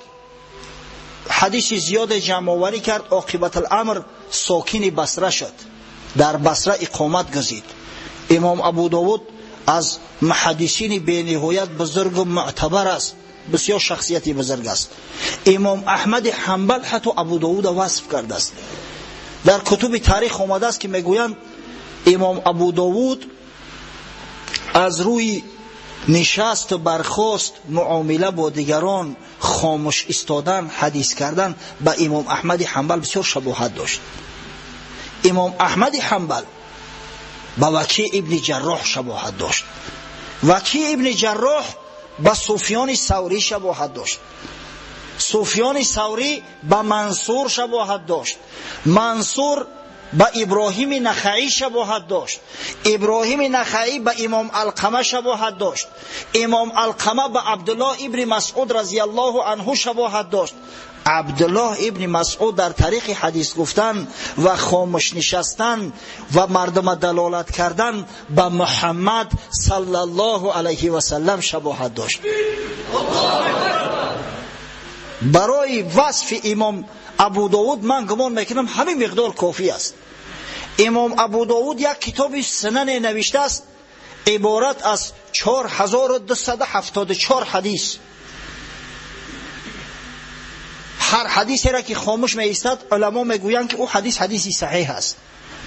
حدیث زیاد جمع آوری کرد. عاقبت الامر ساکن بصره شد، در بصره اقامت گزید. امام ابو داود از محدثین بینهایت بزرگ و معتبر است، بسیار شخصیتی بزرگ است. امام احمد حنبل حتی ابو داود وصف کرده است. در کتب تاریخ آمده است که میگویند امام ابو داود از روی نشست و برخاست، معامله با دیگران، خاموش ایستادن، حدیث کردن به امام احمد حنبل بسیار شباهت داشت. امام احمد حنبل با وکیع ابن جراح شباهت داشت. وکیع ابن جراح با سفیان ثوری شباهت داشت. سفیان ثوری با منصور شباهت داشت. منصور با ابراهیم نخعی شباهت داشت. ابراهیم نخعی با امام علقمه شباهت داشت. امام علقمه با عبدالله ابن مسعود رضی الله عنه شباهت داشت. عبدالله ابن مسعود در طریق حدیث گفتن و خاموش نشستن و مردم دلالت کردن به محمد صلی الله علیه و سلم شباهت داشت. برای وصف امام ابو داود من گمان میکنم همین مقدار کافی است. امام ابو داود یک کتاب سنن نوشته است، عبارت از 4274 حدیث. هر حدیثی را که خاموش می ایستد علما میگویند که او حدیثی صحیح است.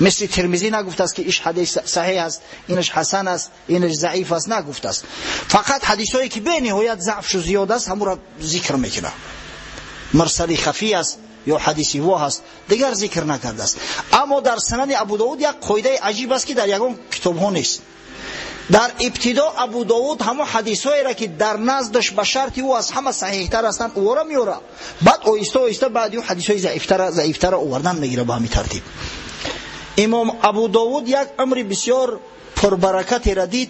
مثل ترمذی نگفته است که ایش حدیث صحیح است، اینش حسن است، اینش ضعیف است، نگفته است. فقط حدیثایی که به نهایت ضعفش زیاد است همون را ذکر میکنه. مرسل خفی است یا حدیثی واه است، دیگر ذکر نکرده است. اما در سنن ابو داود یک قاعده عجیب است که در یگان کتاب ها نیست. در ابتدا ابو داود همه حدیثایی را که در نزدش به شرط او از همه صحیح تر هستند او را میاره، بعد آیسته آیسته بعد او حدیثای ضعیفتر آوردن میگیره به همین ترتیب. امام ابو داود یک امر بسیار پربرکتی را دید.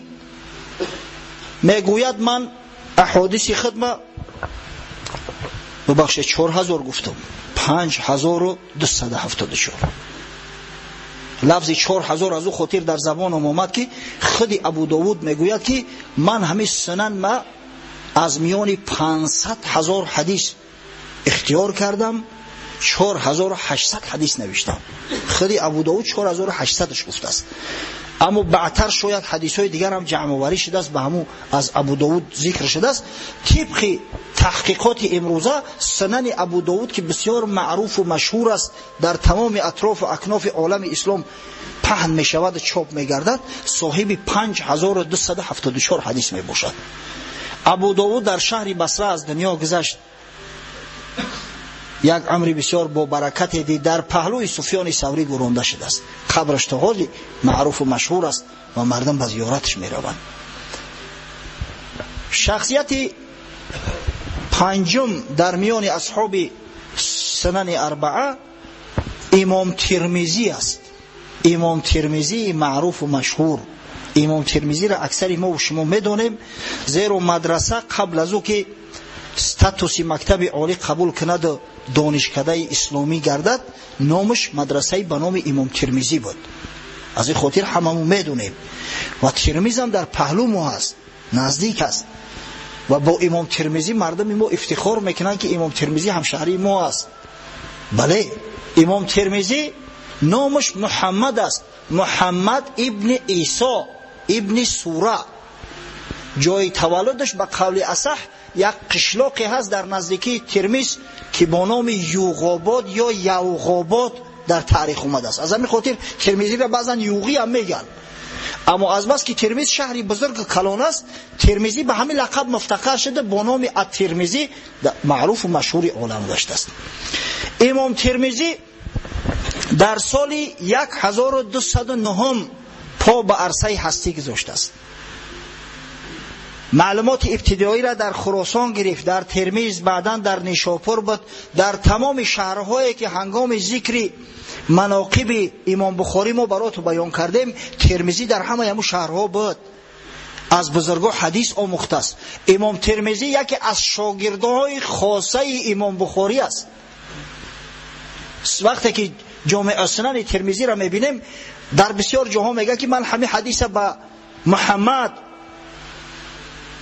میگوید من احادیث خدمه ببخشید 4000 گفتم، 5274. لفظ 4000 از او خاطر در زبانم آمد که خود ابو داود میگوید که من همه سنن ما از میان 500,000 حدیث اختیار کردم، 4800 حدیث نوشتم. خود ابو داود 4800ش گفته است. اما بعدتر شاید حدیث‌های دیگر هم جمع آوری شده است، به همون از ابو داود ذکر شده است. طبق تحقیقات امروزه سنن ابو داود که بسیار معروف و مشهور است، در تمام اطراف و اکناف عالم اسلام پهن می شود و چاپ می گردد، صاحب 5274 حدیث می باشد. ابو داود در شهر بصره از دنیا گذشت. یک امر بسیار با برکت دید، در پهلوی سفیان ثوری گرانده شده است. قبرش تا حالی معروف و مشهور است و مردم به زیارتش می روند. شخصیت پنجم در میان اصحاب سنن اربعه امام ترمذی است. امام ترمذی معروف و مشهور. امام ترمذی را اکثر ما و شما میدونیم، زیرا مدرسه قبل از او که استاتوس مکتب عالی قبول کند و دانشکده اسلامی گردد، نامش مدرسه به نام امام ترمذی بود. از این خاطر هممون میدونیم و ترمذی هم در پهلو ما هست، نزدیک است و با امام ترمذی مردم ما افتخار میکنن که امام ترمذی همشهری ما است. بله، امام ترمذی نامش محمد است، محمد ابن عیسی ابن سوره. جای تولدش به قول اصح یک قشلاقی هست در نزدیکی ترمذ که با نام یوغاباد یا یوغاباد در تاریخ اومده است. از همین خاطر ترمذی را بعضا یوغی هم میگن. اما از بس که ترمیز شهری بزرگ کلان است، ترمیزی به همین لقب مفتخر شده، با نام الترمیزی معروف و مشهور عالم گشته است. امام ترمیزی در سال 1209 پا به عرصه هستی گذاشته است. معلومات ابتدایی را در خراسان گرفت، در ترمیز، بعداً در نیشاپور بود، در تمام شهرهایی که هنگام ذکر مناقب امام بخاری ما برات بیان کردیم، ترمیزی در همه همون شهرها بود. از بزرگان حدیث آموخته است. امام ترمیزی یکی از شاگردهای خاصه امام بخاری است. وقتی که جامع السنن ترمیزی را میبینیم، در بسیار جاها میگه که من همین حدیث با محمد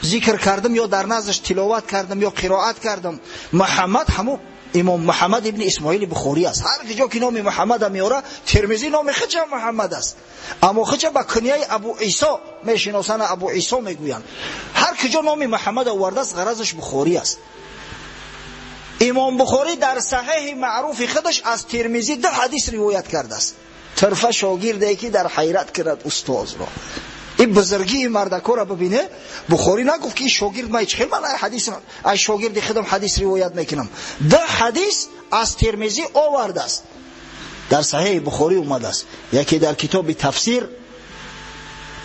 ذکر کردم یا در نزدش تلاوت کردم یا قرائت کردم. محمد همون امام محمد ابن اسماعیل بخاری است. هر جا که نام محمد میاره، ترمیزی نام خودش محمد است، اما خودش با کنیه ابو عیسی میشناسن، ابو عیسی میگویند. هر کجا نام محمد آورده است، غرضش بخاری است. امام بخاری در صحیح معروف خودش از ترمیزی 2 حدیث روایت کرده است. طرفه شاگردی که در حیرت کرد استاد را. این بزرگی مردکو را ببینه، بخاری نگفت که این شاگرد ما هیچ خیلی من حدیث از شاگرد خودم حدیث روایت میکنم. 2 حدیث از ترمیزی آورده است، در صحیح بخاری اومده است. یکی در کتاب تفسیر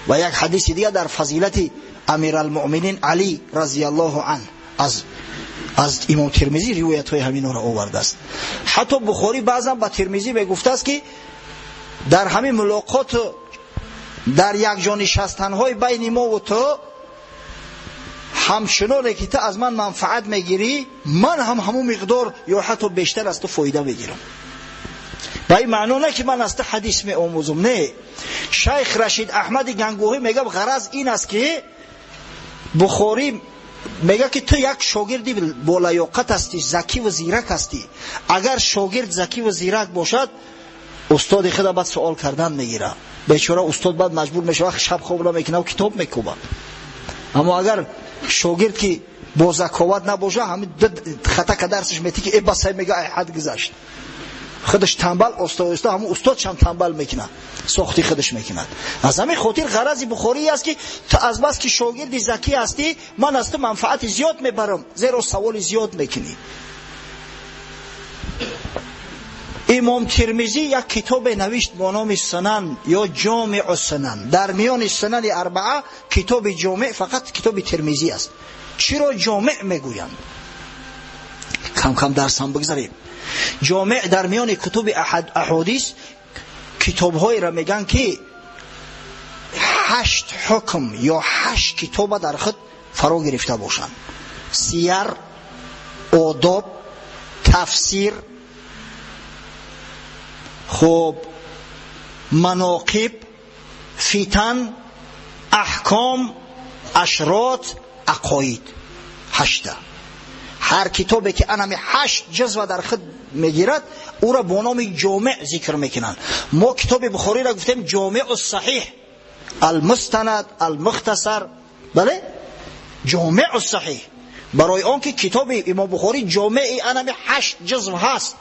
و یک حدیث دیگه در فضیلت امیرالمؤمنین علی رضی الله عنه از امام ترمیزی روایت های همین را آورده است. حتی بخاری بعضا با ترمیزی میگفته است که در همین ملاقات در یک جا نشستن‌های بین ما و تو، همچنان که تو از من منفعت میگیری، من هم همون مقدار یا حتی بیشتر از تو فایده میگیرم. با این معنا نه که من از تو حدیث می آموزم، نه. شیخ رشید احمد گنگوهی میگه غرض این است که بخاری میگه که تو یک شاگردی با لیاقت هستی، ذکی و زیرک هستی. اگر شاگرد ذکی و زیرک باشد، استاد خود بعد سوال کردن میگیره. بیچاره استاد بعد مجبور میشه وقت شب خواب را میکنه و کتاب میکوبه. اما اگر شاگرد که با ذکاوت نباشه، همین خطا که درسش میتی که ای بس میگه ای حد گذشت، خودش تنبل استاد همون استادش هم تنبل میکنه، سختی خودش میکنه. از همین خاطر غرض بخاری است که تو از بس که شاگرد ذکی هستی، من از تو منفعت زیاد میبرم، زیرا سوال زیاد میکنی. امام ترمیزی یک کتاب نوشت با نام سنن یا جامع السنن. در میان سنن 4 کتاب جامع فقط کتاب ترمیزی است. چرا جامع میگویند؟ کم کم درس هم بگذاریم. جامع در میان کتاب احادیث کتاب‌های را میگن که 8 حکم یا 8 کتاب در خود فرا گرفته باشند. سیر، آداب، تفسیر، خب مناقب، فتن، احکام، اشراط، عقاید. 8. هر کتابی که انمی 8 جزو در خود میگیرد، او را با نام جامع ذکر میکنن. ما کتاب بخاری را گفتیم جامع الصحیح، المستند، المختصر. بله، جامع الصحیح. برای آنکه کتاب امام بخاری جامع انمی 8 جزو هست.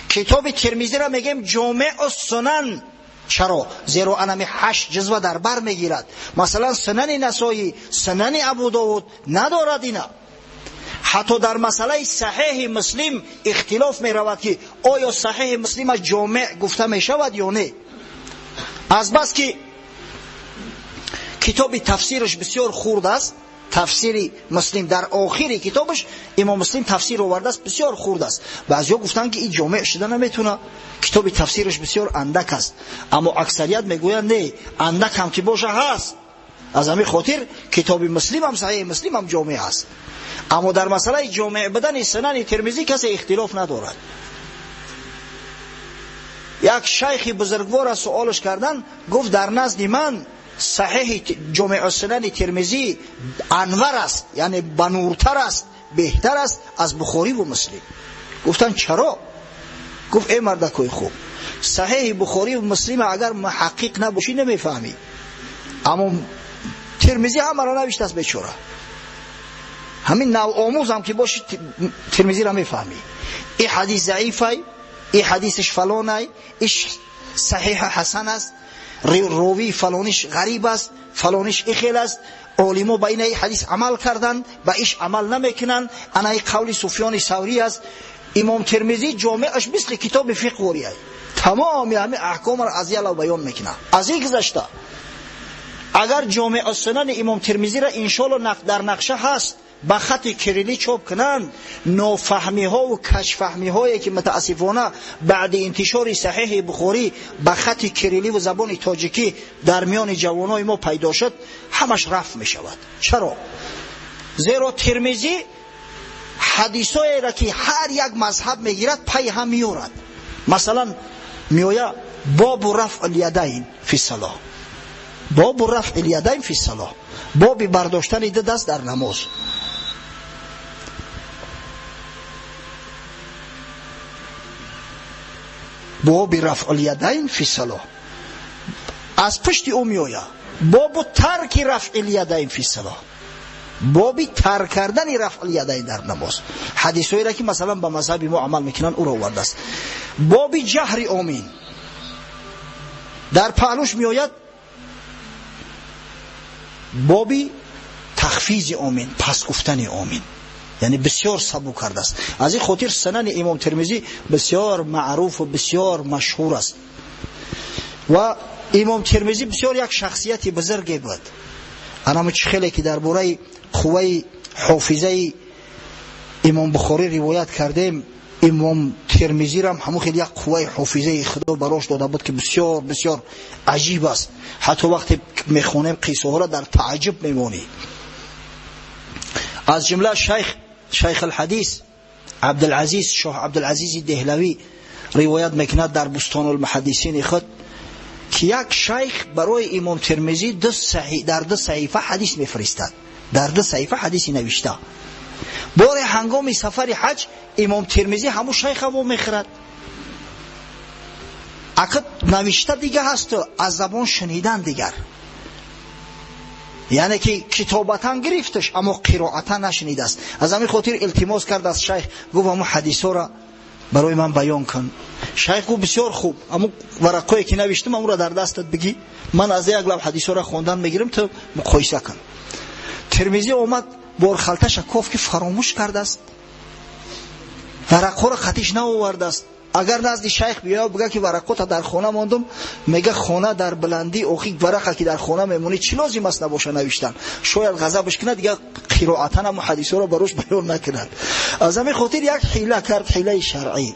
کتاب ترمیزی را میگیم جامع السنن. چرا؟ زیرا انمی 8 جزو در بر میگیرد. مثلا سنن نسائی، سنن ابو داود ندارد اینا. حتی در مسئله صحیح مسلم اختلاف می رود که آیا صحیح مسلم از جامع گفته می شود یا نه. از بس که کتاب تفسیرش بسیار خرد است، تفسیر مسلم در آخری کتابش امام مسلم تفسیر آورده است، بسیار خرد است. بعضیا گفتن که این جامع شده نمیتونه، کتاب تفسیرش بسیار اندک است. اما اکثریت میگویند نه، اندک هم که باشه هست. از همین خاطر کتاب مسلم هم صحیح مسلم هم جامع است. اما در مسئله جامع بدن سنن ترمیزی کسی اختلاف ندارد. یک شیخ بزرگوار سوالش کردن، گفت در نزد من صحیح جامع السنن ترمیزی انور است، یعنی بنورتر است، بهتر است از بخاری و مسلم. گفتن چرا؟ گفت ای مردکوی خوب، صحیح بخاری و مسلم اگر محقق نباشی نمیفهمی، اما ترمیزی هم را نوشته است بیچاره. همین نوع آموز هم که باشی ترمیزی را میفهمی. این حدیث ضعیفه، این حدیثش فلانه، ایش صحیح حسن است. روی فلانیش غریب است، فلانیش اخیل است، علما با این حدیث عمل کردن، با ایش عمل نمیکنن. انا قول سفیان ثوری است. امام ترمذی جامعش مثل کتاب فقه وریه، تمام همه احکام را از یلا بیان میکنه. از این گذشته اگر جامع السنن امام ترمذی را انشالله در نقشه هست با خط کریلی چاپ کنن، نافهمی ها و کشفهمی هایی که متاسفانه بعد انتشار صحیح بخاری با خط کریلی و زبان تاجیکی در میان جوانای ما پیدا شد، همش رفع می شود. چرا؟ زیرا ترمذی حدیثایی را که هر یک مذهب میگیرد پی هم میورد. مثلا میویا باب رفع الیدین فی الصلاه، باب رفع الیدین فی الصلاه، باب برداشتن دو دست در نماز. باب رفع الیدین فی الصلاه. از پشت او میویا باب ترک رفع الیدین فی الصلاه، بابی ترک کردن رفع الیدین در نماز. حدیثایی را که مثلا با مذهب ما عمل میکنن او را آورده است. بابی جهر آمین، در پهلوش میآید بابی تخفیض آمین، پس گفتن آمین، یعنی بسیار سبو کرده است. از این خاطر سنن امام ترمذی بسیار معروف و بسیار مشهور است. و امام ترمذی بسیار یک شخصیت بزرگی بود. انا خیلی که درباره قوه حافظه امام بخاری روایت کردیم، امام ترمذی را هم خیلی یک قوه حافظه خدا براش داده بود که بسیار بسیار عجیب است. حتی وقتی میخونیم قصه ها را در تعجب میمونی. از جمله شیخ الحدیث عبدالعزیز شاه عبدالعزیز دهلوی روایت میکند در بستان المحدثین خود که یک شیخ برای امام ترمذی در دو صحیفه حدیث میفرستد، در دو صحیفه حدیثی نوشته. بار هنگام سفر حج امام ترمذی همون شیخ همون میخرد. اکد نوشته دیگه هست و از زبان شنیدن دیگر، یعنی که کتابتا گرفتش اما قرائتا نشنیده است. از همین خاطر التماس کرد از شیخ، گفت همون حدیثا را برای من بیان کن. شیخ گفت بسیار خوب، اما ورقایی که نوشتم اون را در دستت بگی، من از یک لب حدیثا را خوندن میگیرم تو مقایسه کن. ترمذی اومد بار خلطش کف که فراموش کرده است، ورقا را خطیش نآورده است. اگر نزد شیخ بیا بگه که ورقات در خانه ماندم، میگه خانه در بلندی اوخی ورقه که در خانه میمونی چی لازم است نباشه نوشتن، شاید غضبش کنه دیگه قرائتا هم حدیثا رو بروش بیان نکنند. از همین خاطر یک حیله کرد، حیله شرعی.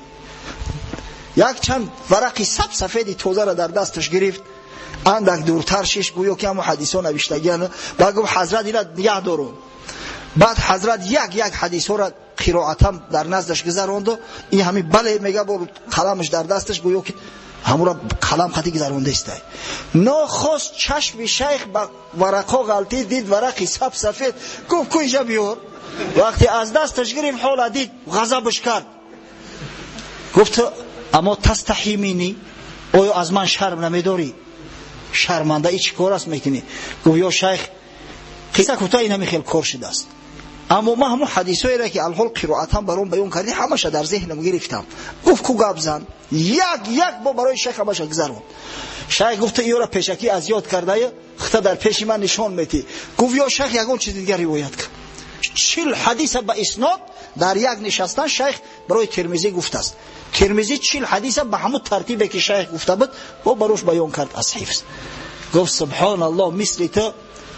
یک چند ورقی سب سفیدی توزه را در دستش گرفت، اندک دورتر شش گویا که هم حدیثا نوشتگیان. بعد گفت حضرت اینا نگه دارون. بعد حضرت یک حدیثا را قرائتا در نزدش گذراند و این همین بله میگه بر قلمش در دستش گویا که همون را قلم خطی گذرانده است. ناخواست چشم شیخ با ورقا غلطی دید، ورقی سب سفید، گفت کو اینجا بیار. وقتی از دستش گرفت حالا دید غضبش کرد، گفت اما تستحی منی، آیا از من شرم نمیداری؟ شرمنده ای چی کار است میکنی؟ گفت یا شیخ قصه کوتاه این همی خیلی کار شده است، اما ما همون حدیثایی را که الحال قرائتا برام بیان کردی همش در ذهنم گرفتم. گفت کو گپ زن، یک با برای شیخ همش گذرون. شیخ گفت ایو را پیشکی از یاد کرده خطا در پیش من نشان میتی. گفت یا شیخ یگون چیز دیگر روایت کن. 40 حدیث با اسناد در یک نشستن شیخ برای ترمذی گفته است. ترمذی 40 حدیث به همون ترتیبی که شیخ گفته بود و بروش بیان کرد از حفظ. گفت سبحان الله، مثل تو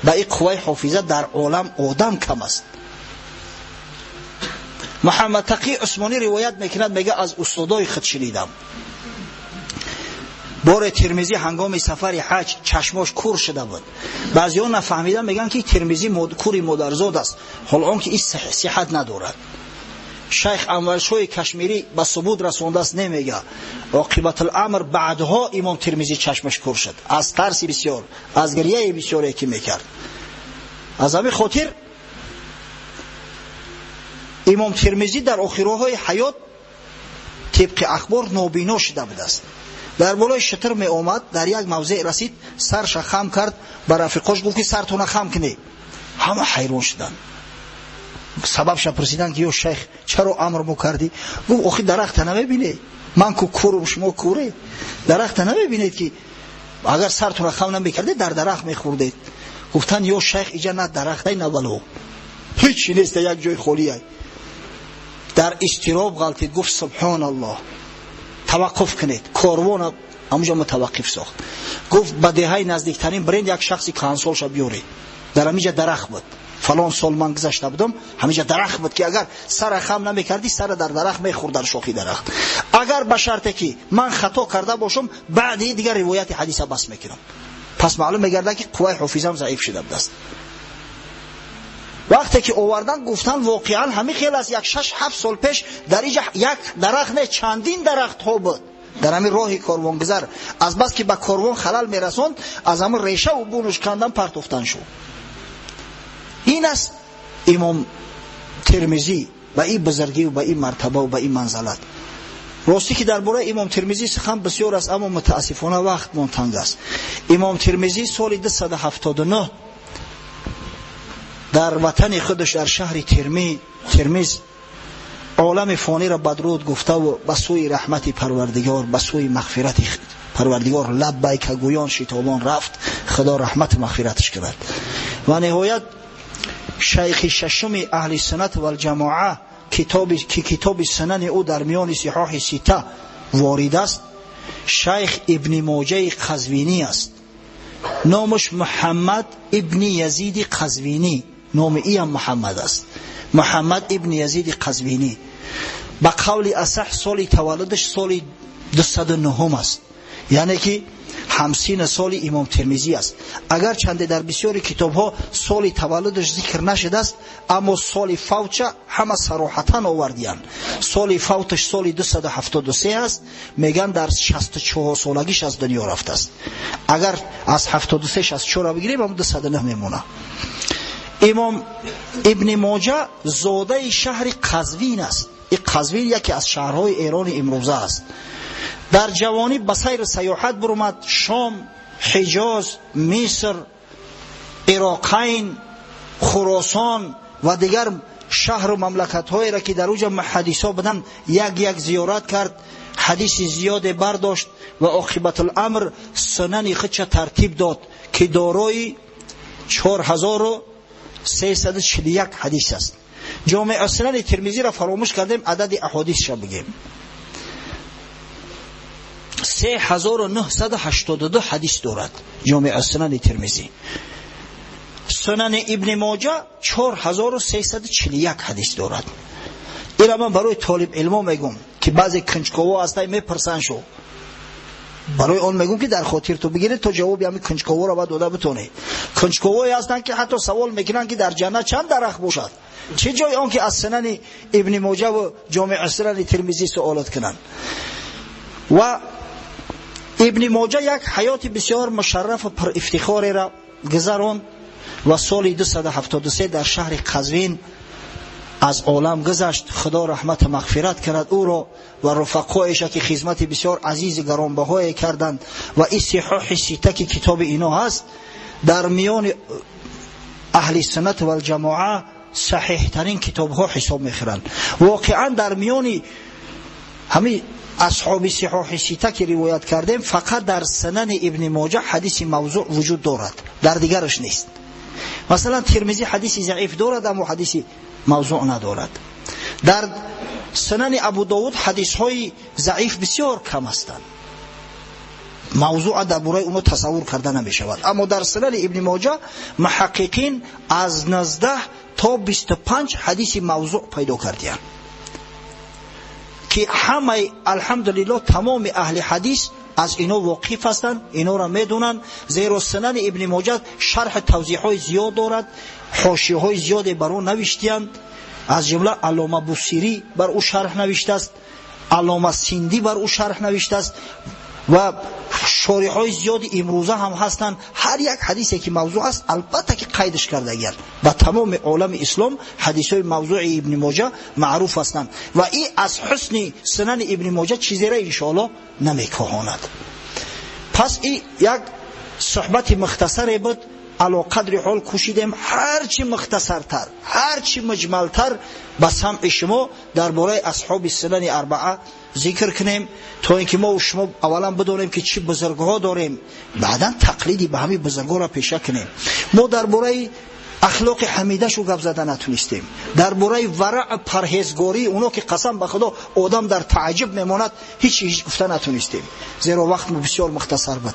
با این قوه حافظه در عالم آدم کم است. محمد تقی عثمانی روایت میکند، میگه از استادای خود شنیدم بار ترمذی هنگام سفر حج چشماش کور شده بود. بعضی‌ها نفهمیدن میگن که ترمذی کوری مادرزاد است، حال اون که این صحت ندارد. شیخ انورشاه کشمیری به ثبوت رسونده است، نمیگه عاقبت الامر بعدها امام ترمذی چشمش کور شد از ترس بسیار، از گریه بسیاری که میکرد. از همین خاطر امام ترمذی در آخرهای حیات طبق اخبار نابینا شده بود است. در بالای شتر می آمد، در یک موضع رسید، سرش خم کرد، بر رفیقاش گفت که سرتون خم کنی. همه حیران شدن. سببش پرسیدن که یا شیخ چرا امر مو کردی؟ گفت آخه درخت نمیبینی من کو کورم شما کوره، درخت نمیبینید که اگر سرتون را خم نمیکردید در درخت میخوردید. گفتن یا شیخ اینجا نه درخته نه ولو هیچی نیست، یک جای خالیه. در اضطراب غلطید. گفت سبحان الله، توقف کنید. کاروان همونجا متوقف ساخت. گفت به دهه نزدیکترین برند یک شخصی کانسولش بیاری. در همینجا درخت بود، فلان سال من گذشته بودم، همینجا درخت بود که اگر سر خم نمیکردی سر در درخت میخورد، در شاخی درخت. اگر به شرطی که من خطا کرده باشم بعدی دیگر روایت حدیث بس میکنم. پس معلوم میگرده که قوای حافظم ضعیف شده بود است. وقتی که آوردن گفتن واقعا همین خیلی از 6-7 سال پیش در اینجا یک درخت نه چندین درخت ها بود در همین راه کاروانگذر. از بس که به کاروان خلل میرسوند از همون ریشه و بونش کندن پرتفتن شد. این است امام ترمذی با این بزرگی و با این مرتبه و با این منزلت. راستی که درباره امام ترمذی سخن بسیار است، اما متاسفانه وقت منتنگ است. امام ترمذی سال 279 در وطن خودش در شهر ترمذ عالم فانی را بدرود گفته و به سوی رحمت پروردگار، به سوی مغفرت پروردگار لبیک گویان شتابان رفت. خدا رحمت مغفرتش کرد. و نهایت شیخ ششم اهل سنت و الجماعه کتاب سنن او در میان صحاح سته وارد است، شیخ ابن ماجه قزوینی است. نامش محمد ابن یزید قزوینی، نام ای هم محمد است، محمد ابن یزید قزوینی. با قول اصح سال تولدش سال 209 است، یعنی که 50 سال امام ترمذی است. اگر چنده در بسیاری کتاب ها سال تولدش ذکر نشده است، اما سال فوتش همه صراحتا آوردیان. سال فوتش سال 273 است، میگن در 64 سالگیش از دنیا رفته است. اگر از 73 64 بگیریم هم 209 میمونه. امام ابن ماجه زاده شهر قزوین است. این قزوین یکی از شهرهای ایران امروزه است. در جوانی به سیر سیاحت برآمد، شام، حجاز، مصر، عراقین، خراسان و دیگر شهر و مملکت هایی را که در اوج حدیثا بودن یک زیارت کرد. حدیث زیاد برداشت و عاقبت الامر سنن خودش ترتیب داد که دارای 4341 حدیث است. جامع سنن ترمذی را فراموش کردیم، عدد احادیثش را بگیم. 3982 حدیث دارد جامع سنن ترمذی. سنن ابن ماجه 4341 حدیث دارد. این من برای طالب علم میگم که بعضی کنجکاوا هستن میپرسن شو، برای اون میگم که در خاطر تو بگیره تو جواب همین کنجکاوا را باید داده بتونی. کنجکاوایی هستن که حتی سوال میکنن که در جنت چند درخت باشد، چه جای آن که از سنن ابن ماجه و جامع سنن ترمذی سوالات کنن. و ابن ماجه یک حیات بسیار مشرف و پر افتخاری را گذراند و سال 273 در شهر قزوین از عالم گذشت. خدا رحمت مغفرت کرد او را و رفقایش که خدمت بسیار عزیز گرانبهای کردند. و این صحاح سته که کتاب اینا هست در میان اهل سنت و الجماعه صحیح ترین کتاب ها حساب میخورند. واقعا در میان همین اصحاب صحاح سته که روایت کردیم فقط در سنن ابن ماجه حدیث موضوع وجود دارد، در دیگرش نیست. مثلا ترمذی حدیث ضعیف دارد اما حدیث موضوع ندارد. در سنن ابو داود حدیث های ضعیف بسیار کم هستند، موضوع درباره اونو تصور کرده نمی شود. اما در سنن ابن ماجه محققین از 19 تا 25 حدیث موضوع پیدا کردند که همه الحمدلله تمام اهل حدیث از اینا واقف هستند، اینا را میدونن. زیرا سنن ابن ماجه شرح توضیح های زیاد دارد، حاشیه های زیادی بر او نوشتند. از جمله علامه بوصیری بر او شرح نوشته است، علامه سیندی بر او شرح نوشته است و شارح های زیادی امروزه هم هستند. هر یک حدیثی که موضوع است البته که قیدش کرده گرد. و تمام عالم اسلام حدیث های موضوع ابن ماجه معروف هستند و این از حسن سنن ابن ماجه چیزی را انشاءالله نمیکاهاند. پس این یک صحبت مختصری بود علا قدر حال کوشیدیم هرچی مختصرتر، هرچی مجملتر به سمع شما درباره اصحاب سنن اربعه ذکر کنیم، تا اینکه ما و شما اولا بدونیم که چی بزرگها داریم، بعدا تقلیدی به همین بزرگها را پیشه کنیم. ما درباره اخلاق حمیده شو گپ زدن نتونستیم، درباره ورع پرهیزگاری اونا که قسم به خدا آدم در تعجب میماند هیچ گفته نتونستیم، زیرا وقت بسیار مختصر بود.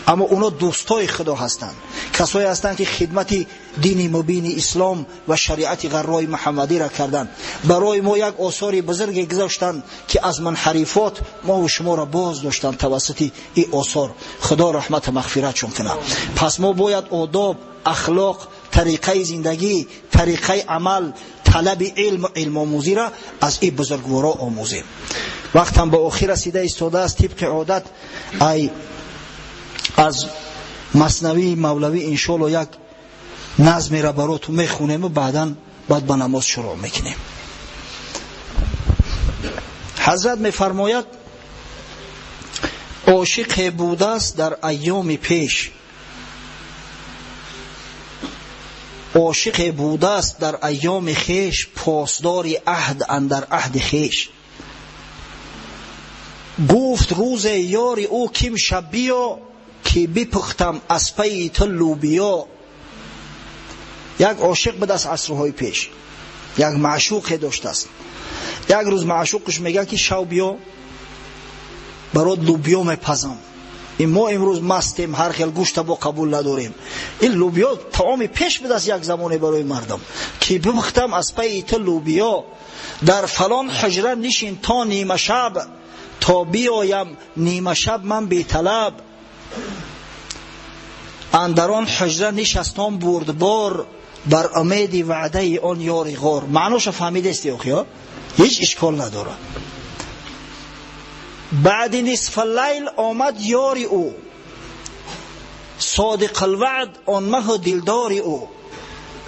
اما اونا دوستای خدا هستند، کسایی هستند که خدمت دین مبین اسلام و شریعت غرای محمدی را کردند. برای ما یک آثار بزرگ گذاشتند که از منحرفات ما و شما را باز داشتند توسط این آثار. خدا رحمت مغفرتشون کنه. پس ما باید آداب، اخلاق، طریقه زندگی، طریقه عمل، طلب علم آموزی را از این بزرگوارا آموزیم. وقت هم به آخر رسیده ایستاده است، طبق عادت از مثنوی مولوی انشالله یک نظم را براتون میخونیم و بعد به نماز شروع میکنیم. حضرت میفرماید عاشق بوده است در ایام پیش، عاشق بوده است در ایام خیش، پاسدار عهد اندر عهد خیش. گفت روز یار او کیم شب بیا، که بپختم از پی تو لوبیا. یک عاشق بوده است عصرهای پیش، یک معشوق داشته است. یک روز معشوقش میگه که شو بیا برات لوبیا میپزم. ما امروز مستیم، هر خیل گوشت با قبول نداریم. این لوبیا طعام پیش بوده است یک زمانه برای مردم، که ببختم از پی تو لوبیا. در فلان حجره نشین تا نیمه شب، تا بیایم نیمه شب من بی طلب. اندران حجره نشستم بردبار، بر امید وعده آن یاری غار. معناش فهمیده استی اخیا؟ هیچ اشکال نداره. بعد نصف اللیل آمد یاری او، صادق الوعد آن مه دلداری او.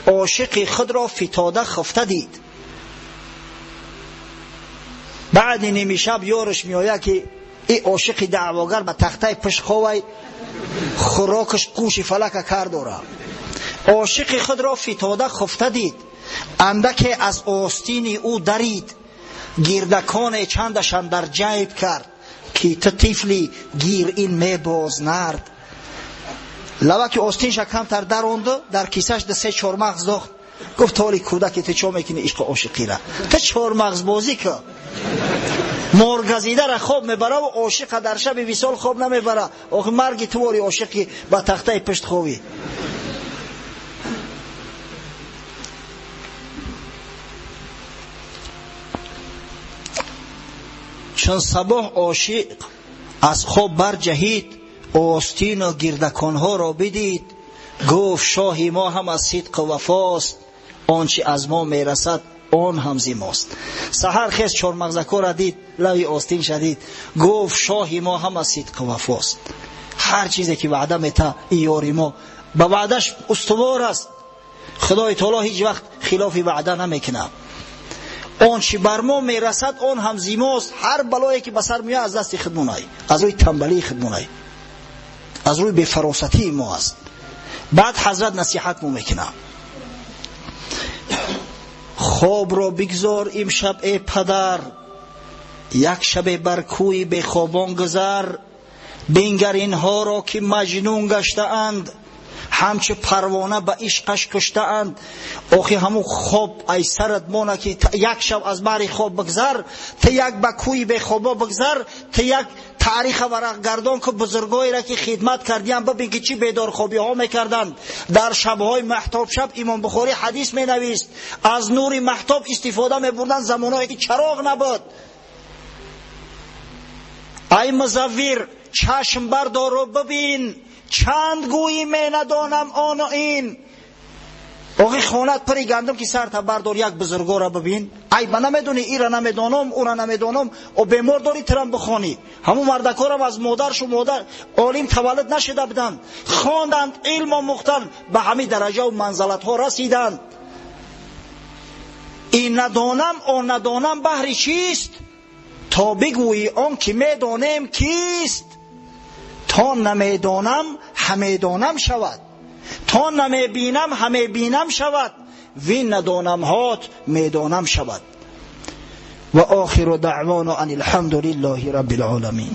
عاشق خود را فتاده خفته دید. بعد نیمه شب یارش میآید که این عاشق دعواگر به تخته پشت خوی خوراکش گوش فلک کرد داره. عاشق خود را فتاده خفته دید، اندک از آستین او درید. گردکان چندشان در جیب کرد، که تو طفلی گیر این می باز نرد. لبا که آستینش کمتر درونده، در کیسهش ده 3-4 مغز داخت. گفت حالی کودکی تو چه میکنی عشق عاشقی را؟ تو 4 مغز بازی که مرگزیده را خواب میبره و عاشق در شب وصال خواب نمیبره. آخه مرگی تو واری عاشقی با تخته پشت خوابی. چون صبح عاشق از خواب برجهید، آستین و گردکانها را بدید. گفت شاهی ما هم از صدق و وفاست، آنچه از ما میرسد آن هم زی ماست. سحر خیز 4 مغزکا را دید، لوی آستین شدید. گفت شاهی ما هم از صدق و وفاست. هر چیزی که وعده میته این یاری ما به وعدش استوار است. خدای تعالی هیچ وقت خلاف وعده نمیکنه. آن چی بر ما میرسد آن هم زیماست. هر بلایی که بسر میاد از دست خودمونای، از روی تنبلی خودمونای، از روی بی‌فراستی ما است. بعد حضرت نصیحت مو میکنه. خواب را بگذار امشب ای پدر، یک شب بر کوی به خوابان گذر. بنگر اینها را که مجنون گشته اند، همچه پروانه به عشقش کشته اند. آخی همون خواب ای سرت مانه که یک شب از بری خواب بگذر، تا یک بکوی به خوابا بگذر، تا یک تاریخ ورق گردان که بزرگایی را که خدمت کردیم ببین که چی بیدار خوابی ها میکردند. در شبهای محتاب شب امام بخاری حدیث می نویست از نور محتاب استفاده می بردن زمانهایی که چراغ نبود. ای مزور چشم بردار و ببین، چند گویی می ندانم آن و این. آقای خانت پری گندم که سر تا بردار یک بزرگا را ببین. ای با نمیدونی ای را نمیدانم او را نمیدانم و بیمار داری ترم بخوانی. همون مردکا را از مادرش و مادر عالم تولد نشده بودند، خواندند علم و مختن به همین درجه و منزلت ها رسیدند. این ندانم آن ندانم بهر چیست، تا بگویی آن که میدانم کیست. تا نمیدانم همیدانم شود، تا نمی بینم همه بینم شود، وین ندانم هات میدانم شود. و آخر دعوانا ان الحمد لله رب العالمین.